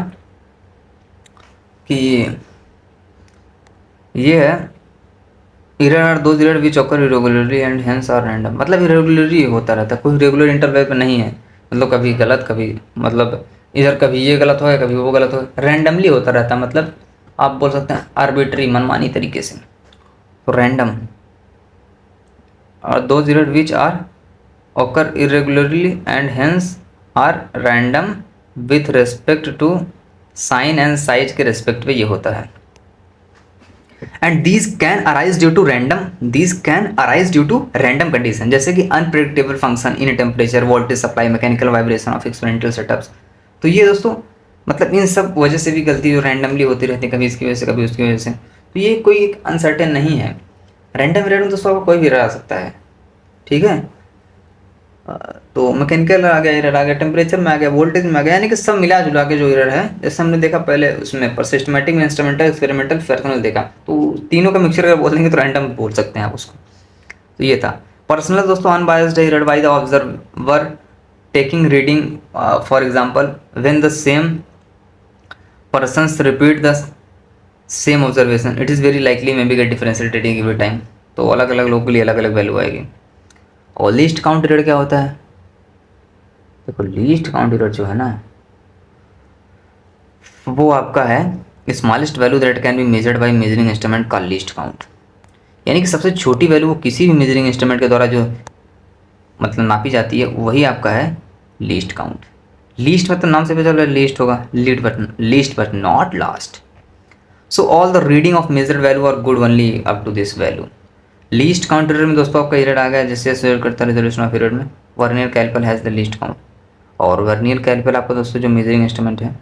कि ये है error are those error which occur irregularly and hence are random, मतलब इरेगुलरली होता रहता है, कोई रेगुलर इंटरवल पे नहीं है, मतलब कभी गलत कभी, मतलब इधर कभी ये गलत हो कभी वो गलत हो, रैंडमली होता रहता है, मतलब आप बोल सकते हैं आर्बिट्री, मनमानी तरीके से। तो रैंडम और those error which are occur irregularly and hence are random with respect to sign and size के रेस्पेक्ट पे ये होता है। And these can arise due to random condition, जैसे कि unpredictable function in temperature, voltage supply, mechanical vibration of experimental setups. तो ये दोस्तों मतलब इन सब वजह से भी गलती जो रैंडमली होती रहती है, कभी इसकी वजह से कभी उसकी वजह से, तो ये कोई एक अनसर्टेन नहीं है। रैंडम एरर में दोस्तों आपको कोई भी एरर आ सकता है। ठीक है, तो मैकेनिकल आ गया एरर, आ गया टेम्परेचर में, आ गया वोल्टेज में, आ गया, यानी कि सब मिला जुला के जो एरर है, जैसे हमने देखा पहले उसमें पर सिस्टमेटिक में, इंस्ट्रूमेंटल, एक्सपेरिमेंटल, पर्सनल देखा, तो तीनों का मिक्सचर अगर बोलेंगे तो रैंडम बोल सकते हैं आप उसको। तो ये था पर्सनल दोस्तों, unbiased error by the observer taking reading, for example when the same persons repeat the same observation it is very likely may be get differential rating every time. तो अलग अलग लोगों के लिए अलग अलग वैल्यू आएगी। और लीस्ट काउंट एरर क्या होता है, देखो लीस्ट काउंट एरर जो है ना, वो आपका है smallest value that can be measured by measuring instrument का लीस्ट काउंट, यानी कि सबसे छोटी वैल्यू वो किसी भी मेजरिंग इंस्ट्रूमेंट के द्वारा जो मतलब नापी जाती है वही आपका है लीस्ट काउंट। लीस्ट मतलब नाम से पता चल रहा है लीस्ट होगा, least but not last. So all the reading of measured value are good only up to this value. Least count error में दोस्तों आपका एरर आ गया जैसे शेयर करता है रेजोल्यूशन ऑफ एरर में vernier calliper has the least count, और vernier calliper आपका दोस्तों जो मेजरिंग इंस्ट्रूमेंट है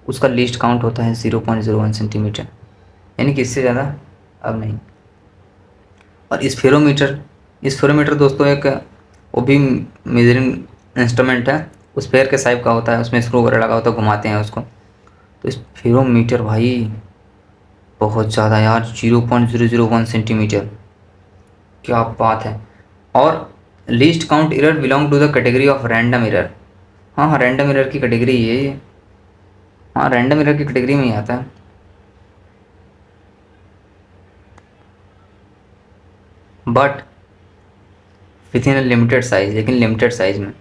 उसका लीस्ट काउंट होता है 0.01 सेंटीमीटर, यानी कि इससे ज़्यादा अब नहीं। और स्फेरोमीटर दोस्तों एक वो भी मेजरिंग इंस्ट्रूमेंट है, उस पेयर के साइप का होता है, उसमें स्क्रू वगैरह लगा होता है, घुमाते हैं उसको। तो स्फेरोमीटर भाई बहुत ज़्यादा यार, 0.001 सेंटीमीटर, क्या बात है। और least count error belong to the category of random error. हाँ, रैंडम एरर की कैटेगरी है ये। हाँ, रैंडम एरर की कैटेगरी में ही आता है। But within limited size, लेकिन लिमिटेड साइज में।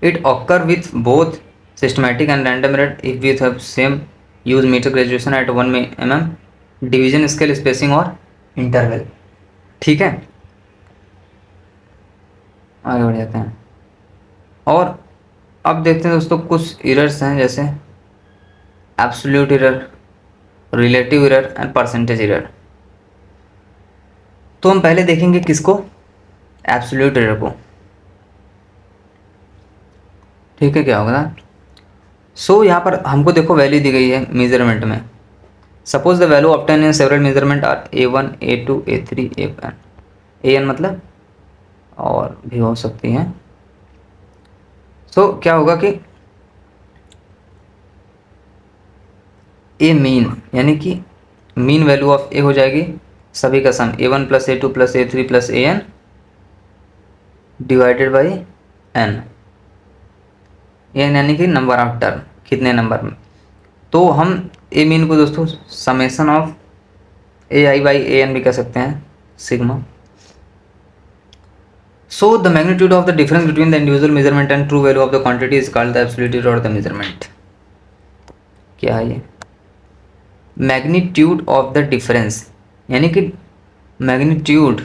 It occur with both systematic and random error if with have same use metre graduation at 1 mm division scale spacing और इंटरवल। ठीक है, आगे बढ़ जाते हैं। और अब देखते हैं दोस्तों कुछ एरर्स हैं जैसे absolute error, relative error and percentage error. तो हम पहले देखेंगे किसको, एब्सोल्यूट एरर को। ठीक है, क्या होगा ना। सो यहाँ पर हमको देखो वैल्यू दी गई है मेजरमेंट में। Suppose the value obtain in several measurement are A1 A2 A3 AN। AN मतलब और भी हो सकती हैं। सो क्या होगा कि ए मीन, यानी कि मीन वैल्यू ऑफ ए हो जाएगी सभी का sum A1 + A2 + A3 + AN divided by n। N यानी कि नंबर ऑफ टर्म, कितने नंबर में। तो हम ए मीन को दोस्तों समेशन ऑफ AI/AN भी कह सकते हैं, sigma. So the magnitude of the difference between the individual measurement and true value of the quantity is called the absolute error of the measurement. क्या है ये, मैग्नीट्यूड ऑफ द डिफरेंस, यानी कि magnitude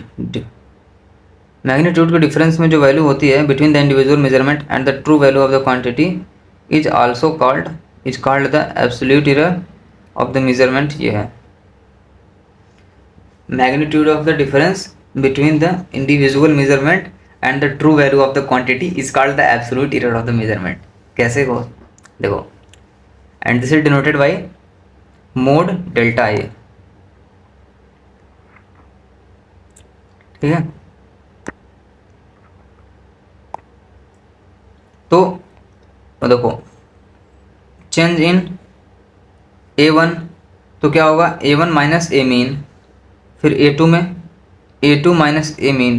के डिफरेंस में जो value होती है between the individual measurement and the true value of the quantity is also called the absolute error of the measurement. ये है magnitude of the difference between the individual measurement and the true value of the quantity is called the absolute error of the measurement. कैसे को देखो, and this is denoted by mod delta A. ठीक है, तो देखो change in A1 तो क्या होगा A1 माइनस ए मीन, फिर A2 में A2 माइनस ए मीन,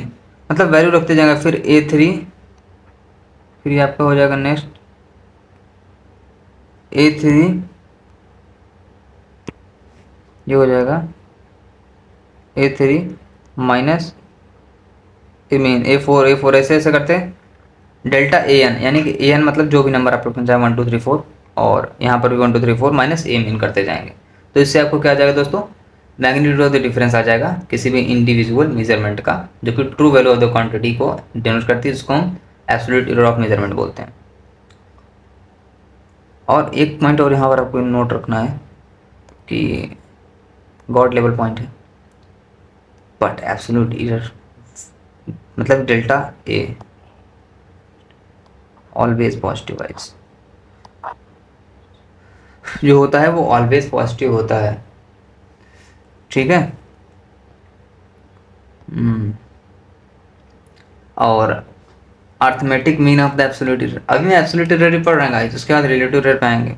मतलब वैल्यू रखते जाएंगे, फिर A3, फिर ये आपका हो जाएगा नेक्स्ट A3, ये हो जाएगा A3 माइनस ए मीन A4 ऐसे ऐसे करते हैं डेल्टा AN, यानी कि AN मतलब जो भी नंबर आप लोग चाहे 1 2 3 4, और यहाँ पर भी 1 2 3 4 माइनस ए मीन करते जाएंगे। तो इससे आपको क्या आ जाएगा दोस्तों, मैग्नीट्यूड ऑफ द डिफरेंस आ जाएगा किसी भी इंडिविजुअल मेजरमेंट का, जो कि true value of the quantity को डिनोट करती है, जिसको हम एब्सोल्यूट एरर ऑफ मेजरमेंट बोलते हैं। और एक पॉइंट और यहाँ पर आपको नोट रखना है कि गॉड लेवल पॉइंट है, बट एब्सोल्यूट एरर मतलब delta a always positive wise जो होता है वो ऑलवेज पॉजिटिव होता है। ठीक है, और arithmetic mean of the absolute error, अभी मैं एब्सोल्यूट एरर ही पढ़ रहा हूँ, उसके बाद रिलेटिव एरर पाएंगे।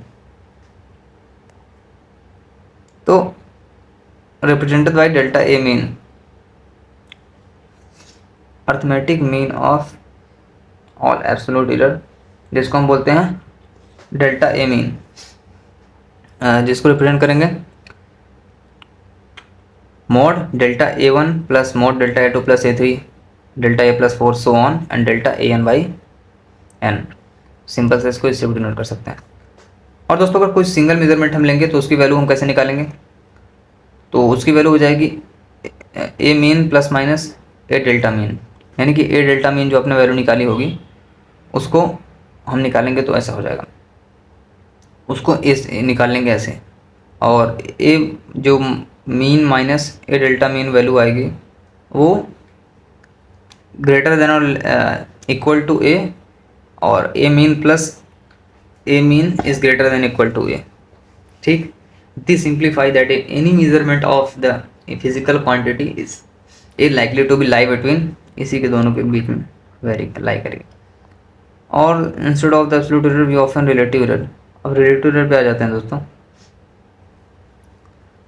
तो represented by delta A mean, arithmetic mean of all absolute error, जिसको हम बोलते हैं डेल्टा ए मीन, जिसको रिप्रेजेंट करेंगे mode delta A1 plus mode delta A2 plus A3 delta A plus 4 so on and delta AN by N। Simple से इसको इससे भी डिनोट कर सकते हैं। और दोस्तों अगर कोई सिंगल मेजरमेंट हम लेंगे तो उसकी वैल्यू हम कैसे निकालेंगे, तो उसकी वैल्यू हो जाएगी ए mean plus minus A delta mean, यानी कि ए डेल्टा मीन जो आपने वैल्यू निकाली होगी उसको हम निकालेंगे तो ऐसा हो जाएगा, उसको इस निकाल लेंगे ऐसे, और ए जो mean minus A delta mean value आएगी वो ग्रेटर देन और इक्वल टू ए, और A mean plus A mean is greater than equal to A. ठीक, this simplify that any measurement of the physical quantity is likely to be lie between, इसी के दोनों के बीच में very लाई करेगी। और instead of the absolute error we often relative error, अब रिलेटिव एरर पे आ जाते हैं दोस्तों।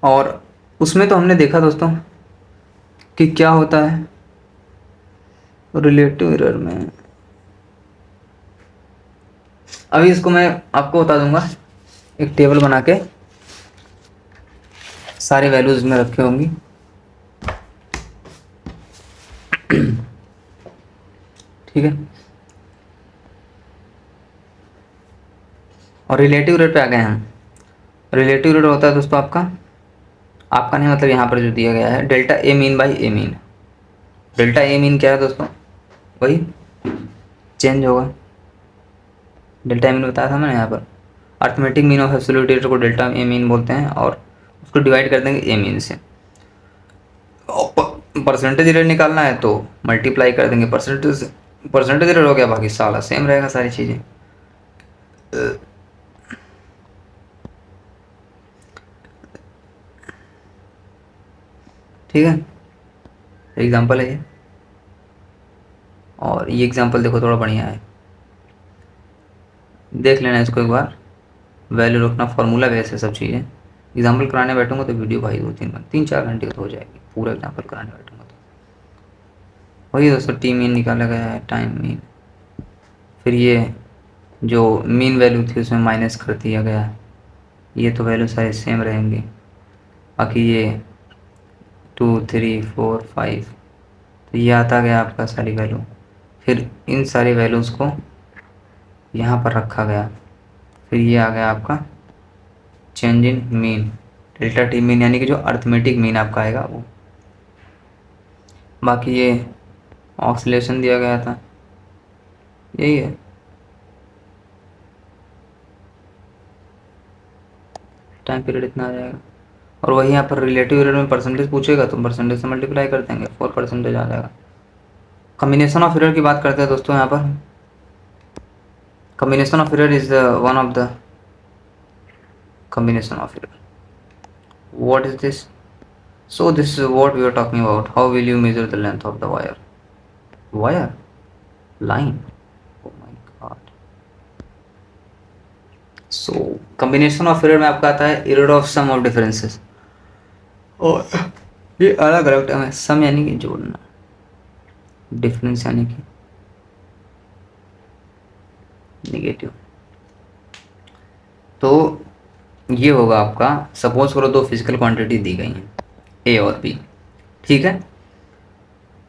और उसमें तो हमने देखा दोस्तों कि क्या होता है रिलेटिव एरर में, अभी इसको मैं आपको बता दूंगा, एक टेबल बना के सारे वैल्यूज में रखे होंगी। ठीक है, और रिलेटिव एरर पे आ गए हम। रिलेटिव एरर होता है दोस्तों आपका नहीं, मतलब यहाँ पर जो दिया गया है delta A mean by A mean. Delta A mean क्या है दोस्तों, वही चेंज होगा, डेल्टा ए मीन बताया था मैंने यहाँ पर। Arithmetic mean of absolute error को डेल्टा ए मीन बोलते हैं, और उसको डिवाइड कर देंगे ए मीन से। परसेंटेज एरर निकालना है तो मल्टीप्लाई कर देंगे परसेंटेज एरर हो गया, बाकी सारा सेम रहेगा सारी चीज़ें। ठीक है, एग्जाम्पल है ये, और ये एग्जाम्पल देखो थोड़ा बढ़िया है, देख लेना इसको एक बार, वैल्यू रखना, फार्मूला बेस है सब चीज़ें। एग्जाम्पल कराने बैठूंगा तो वीडियो भाई 3-4 घंटे तो हो जाएगी, पूरा एग्जाम्पल कराने बैठूंगा तो। वही दोस्तों टी मीन निकाला गया है, टाइम मीन, फिर ये जो मीन वैल्यू थी उसमें माइनस कर दिया गया, ये तो वैल्यू सारे सेम रहेंगी, बाकी ये 2 3 4 5, तो ये आता गया आपका सारी वैल्यू, फिर इन सारी वैल्यूज़ को यहाँ पर रखा गया, फिर ये आ गया आपका change in mean, delta T mean, यानी कि जो अर्थमेटिक मीन आपका आएगा वो। बाकी ये ऑक्सीलेशन दिया गया था, यही है। टाइम पीरियड इतना आ जाएगा, और वही यहाँ पर रिलेटिव एरर में परसेंटेज पूछेगा तो परसेंटेज से मल्टीप्लाई कर देंगे, 4% आ जाएगा। कम्बिनेशन ऑफ एरर की बात करते हैं दोस्तों यहाँ पर। combination of error is one of the combination of error. What is this? So this is what we are talking about. How will you measure the length of the wire line? Oh my god. So combination of error में आपका आता है error of sum of differences, और ये अलग अलग term है। सम यानी कि जोड़ना, डिफरेंस यानी कि निगेटिव। तो ये होगा आपका, सपोज करो दो फिजिकल क्वांटिटी दी गई हैं ए और बी, ठीक है।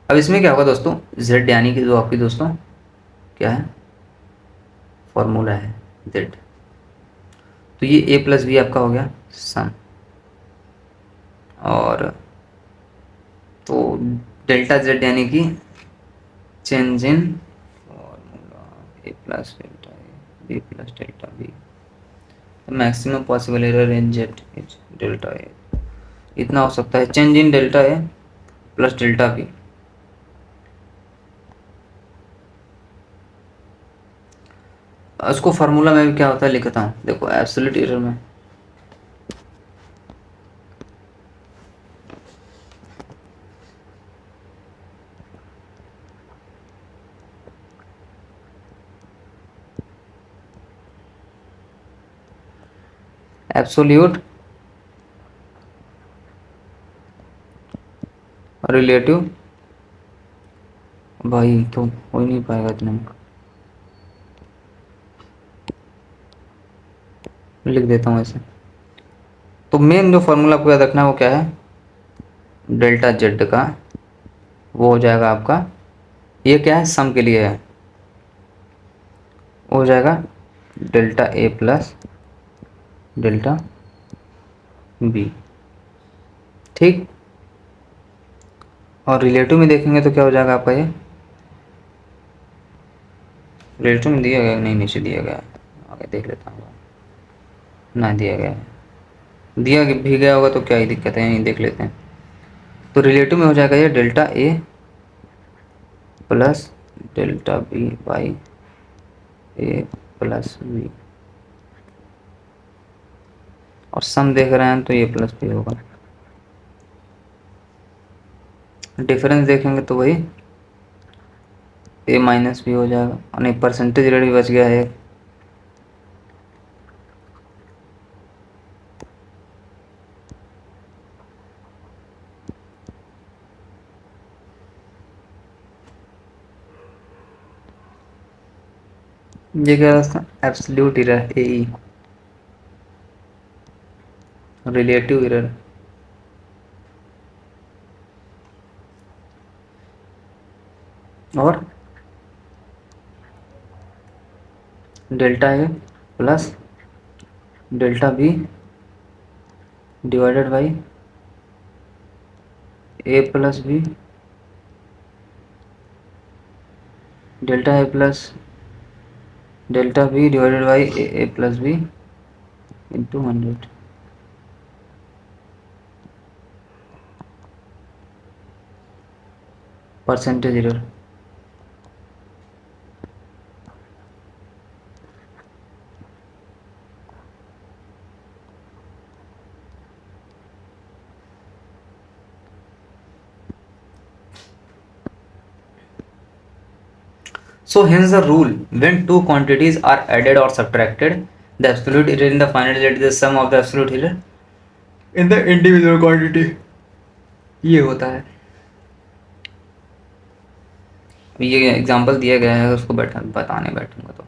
अब इसमें क्या होगा दोस्तों, जेड यानी कि जो आपकी दोस्तों क्या है, फॉर्मूला है जेड, तो ये ए प्लस बी आपका हो गया सम, और तो डेल्टा जेड यानी कि change in formula A plus delta A B plus delta B, maximum possible error in Z is delta A, इतना हो सकता है change in delta A plus delta B. उसको फार्मूला में भी क्या होता है लिखता हूँ, देखो एब्सोल्यूट एरर में एब्सोल्यूट रिलेटिव, भाई तो हो ही नहीं पाएगा इतने में, लिख देता हूँ ऐसे। तो मेन जो फार्मूला आपको याद रखना है वो क्या है, डेल्टा जेड का वो हो जाएगा आपका, ये क्या है सम के लिए है, हो जाएगा delta A plus delta B. ठीक, और रिलेटिव में देखेंगे तो क्या हो जाएगा आपका ये, रिलेटिव में दिया गया नहीं, नीचे दिया गया है, आगे देख लेता हूँ, ना दिया गया है, दिया भी गया होगा तो क्या ही दिक्कत है, यहीं देख लेते हैं। तो रिलेटिव में हो जाएगा ये delta A plus delta b by A plus b, और सम देख रहे हैं तो ये प्लस बी होगा। डिफरेंस देखेंगे तो वही ए माइनस बी हो जाएगा, और नहीं परसेंटेज रेट भी बच गया है। ये क्या था, absolute error a e, relative error, और delta A plus delta B divided by A plus B, delta A plus delta B divided by A plus b into 100। Percentage error, so hence the rule when two quantities are added or subtracted, the absolute error in the final result is the sum of the absolute error in the individual quantity। ये होता है, ये example दिया गया है, उसको बताने बैठूंगा तो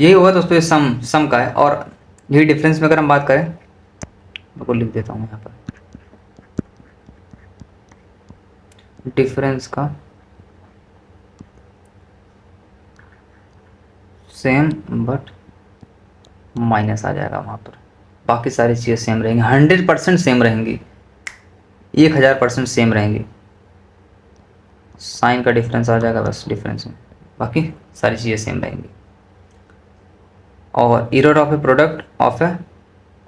यही होगा दोस्तों, ये सम का है। और यही डिफरेंस में अगर हम बात करें, मैं को लिख देता हूँ यहाँ पर, डिफरेंस का सेम बट माइनस आ जाएगा वहाँ पर, बाकी सारी चीज़ें सेम रहेंगी, 100% सेम रहेंगी, 1000% सेम रहेंगी, साइन का डिफरेंस आ जाएगा बस डिफरेंस में, बाकी सारी चीज़ें सेम रहेंगी। और error of A product of A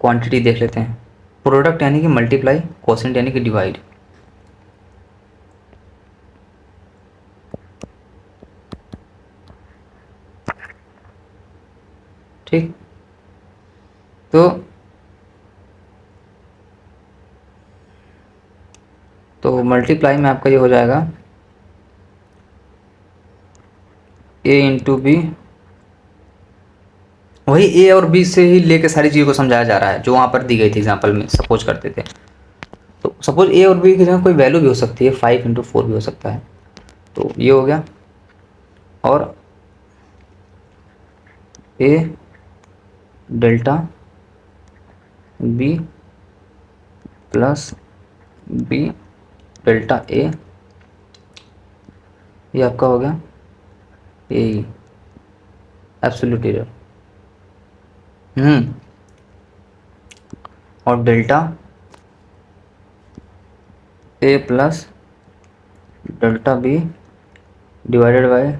quantity देख लेते हैं। प्रोडक्ट यानी कि मल्टीप्लाई, कोसेंट यानी कि डिवाइड। ठीक, तो मल्टीप्लाई में आपका ये हो जाएगा ए इंटू बी, वही ए और बी से ही लेके सारी चीज़ों को समझाया जा रहा है जो वहाँ पर दी गई थी एग्जाम्पल में सपोज करते थे। तो सपोज ए और बी की जगह कोई वैल्यू भी हो सकती है, 5 × 4 भी हो सकता है, तो ये हो गया। और A delta B plus B delta A, ये आपका हो गया ए एब्सोल्यूट एरर। और delta A plus delta B divided by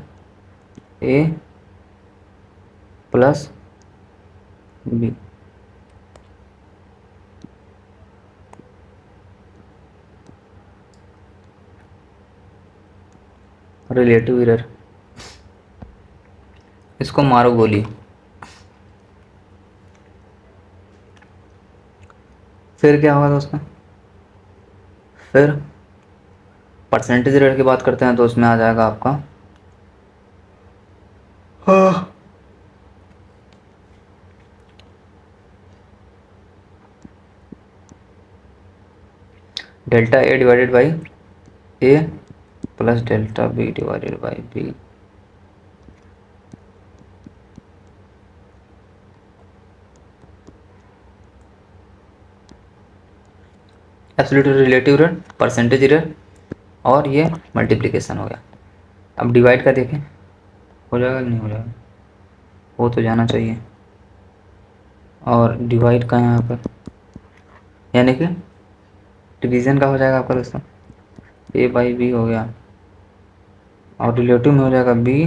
A plus B, relative error, इसको मारो गोली। फिर क्या होगा दोस्तों, फिर परसेंटेज रेट की बात करते हैं तो उसमें आ जाएगा आपका delta A divided by A plus delta B divided by b, absolute relative error, percentage error, और ये मल्टीप्लिकेशन हो गया। अब डिवाइड का देखें, हो जाएगा कि नहीं हो जाएगा, हो तो जाना चाहिए। और डिवाइड का यहाँ पर, यानी कि डिवीज़न का हो जाएगा आपका दोस्तों ए बाई बी हो गया, और रिलेटिव में हो जाएगा B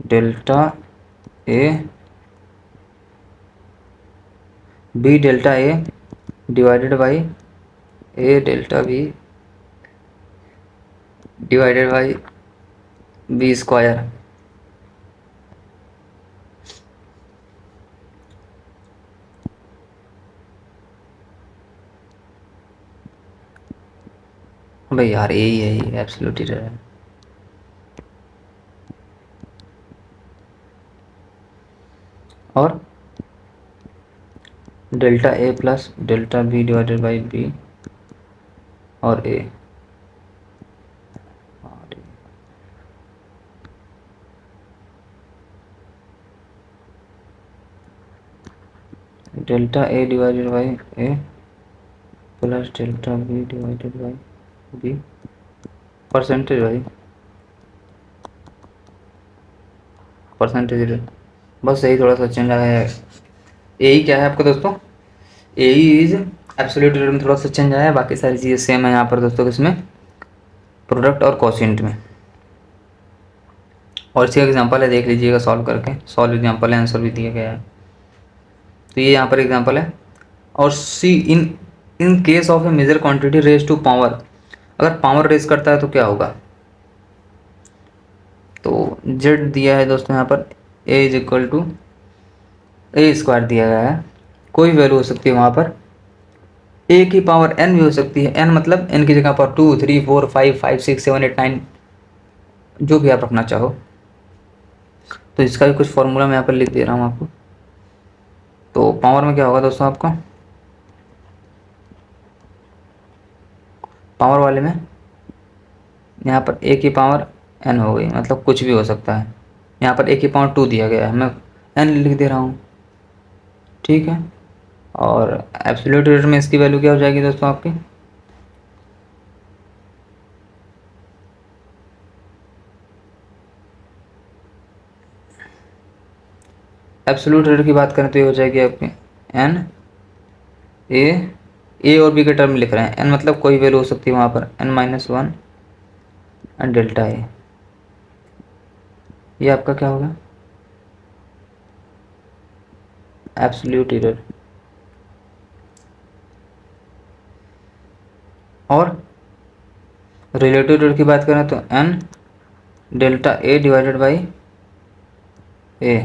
delta A, B delta A divided by A delta B divided by B square. भाई यार यही है, ये एब्सोल्यूट एरर है। और delta A plus delta B divided by B और A, delta A divided by A plus delta B divided by B percentage भाई, percentage, बस यही थोड़ा सा चेंज आया है। यही क्या है आपका दोस्तों, यही इज एब्सोल्यूट में थोड़ा सा चेंज आया है, बाकी सारी चीज़ें सेम है यहाँ पर दोस्तों, किसमें, प्रोडक्ट और कोशिएंट में। और इसका एग्जांपल है, देख लीजिएगा सॉल्व करके, सॉल्व एग्जांपल है, आंसर भी दिया गया है। तो ये यहाँ पर एग्जांपल है। और see in in case of a measure quantity raise to power, अगर पावर रेज करता है तो क्या होगा, तो जेड दिया है दोस्तों यहाँ पर, A is equal to A square दिया गया है, कोई वैल्यू हो सकती है वहाँ पर, ए की पावर एन भी हो सकती है, एन मतलब एन की जगह पर 2 3 4 5 5 6 7 8 9 जो भी आप रखना चाहो। तो इसका भी कुछ फॉर्मूला मैं यहाँ पर लिख दे रहा हूँ आपको। तो पावर में क्या होगा दोस्तों आपका, पावर वाले में यहाँ पर ए की पावर एन हो गई, मतलब कुछ भी हो सकता है। यहाँ पर ए की पावर 2 दिया गया है, मैं एन लिख दे रहा हूँ, ठीक है। और एब्सोल्यूट रेट में इसकी वैल्यू क्या हो जाएगी दोस्तों आपकी, एब्सोल्यूट रेट की बात करें तो ये हो जाएगी आपकी एन ए और बी के टर्म में लिख रहे हैं, एन मतलब कोई वैल्यू हो सकती है वहाँ पर, N minus one and delta A, ये आपका क्या होगा, एब्सोल्यूट एरर। और रिलेटिव एरर की बात करें तो N delta A divided by A,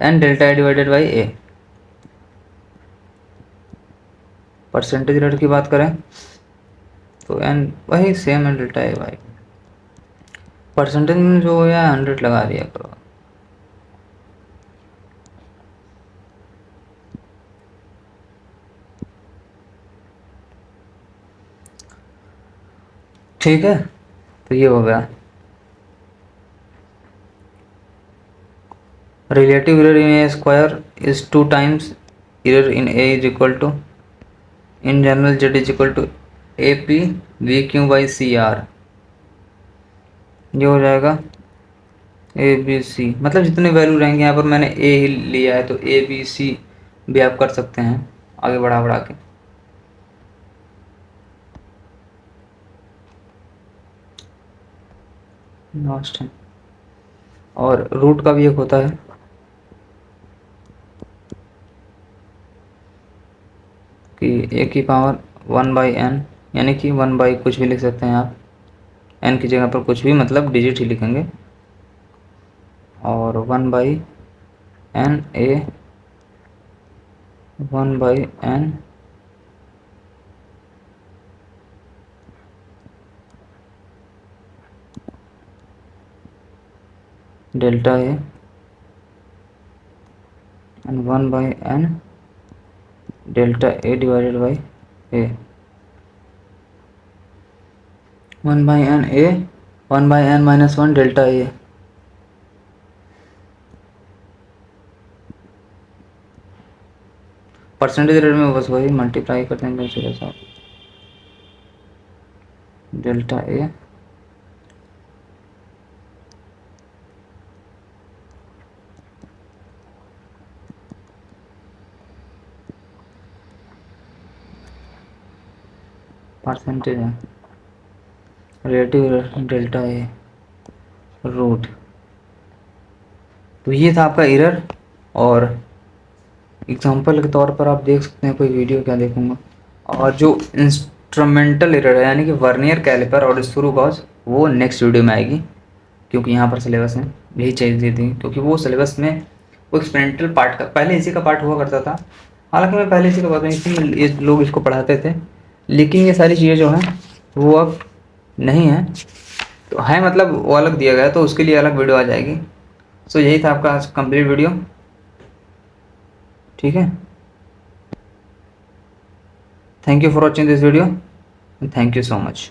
N delta A divided by A. Percentage rate की बात करें तो एन वही सेम है, डेल्टा ए बाई, परसेंटेज में जो है 100 लगा दिया करो। ठीक है, तो ये हो गया relative error in a square is 2 times error in a is equal to, in general z is equal to a p v q by c r, ये हो जाएगा ए बी सी, मतलब जितने वैल्यू रहेंगे यहाँ पर, मैंने ए ही लिया है तो ए बी सी भी आप कर सकते हैं आगे बढ़ा बढ़ा के। लास्ट है, और रूट का भी एक होता है कि ए की पावर 1/n, यानी कि 1 बाई कुछ भी लिख सकते हैं आप, n की जगह पर कुछ भी मतलब डिजिट ही लिखेंगे, और 1/n A 1/n delta A and 1/n delta A divided by A, 1/n A 1/n minus one delta A. Percentage rate में बस वही मल्टीप्लाई करते हैं सीधा सा, डेल्टा ए परसेंटेज है, रिलेटिव डेल्टा ए रूट। तो ये था आपका एरर। और एग्जांपल के तौर पर आप देख सकते हैं, कोई वीडियो क्या देखूंगा। और जो इंस्ट्रूमेंटल एरर है यानी कि वर्नियर कैलिपर और स्क्रू गॉज, वो नेक्स्ट वीडियो में आएगी, क्योंकि यहाँ पर सिलेबस में यही चाहिए दे दी, क्योंकि वो सिलेबस में वो एक्सपेरिमेंटल पार्ट का पहले इसी का पार्ट हुआ करता था। हालांकि मैं पहले इसी का पता नहीं थी, ये लोग इसको पढ़ाते थे, लेकिन ये सारी चीज़ें जो हैं वो अब नहीं है। तो है मतलब वो अलग दिया गया, तो उसके लिए अलग वीडियो आ जाएगी। सो यही था आपका आज कंप्लीट वीडियो। ठीक है, thank you for watching this video, thank you so much.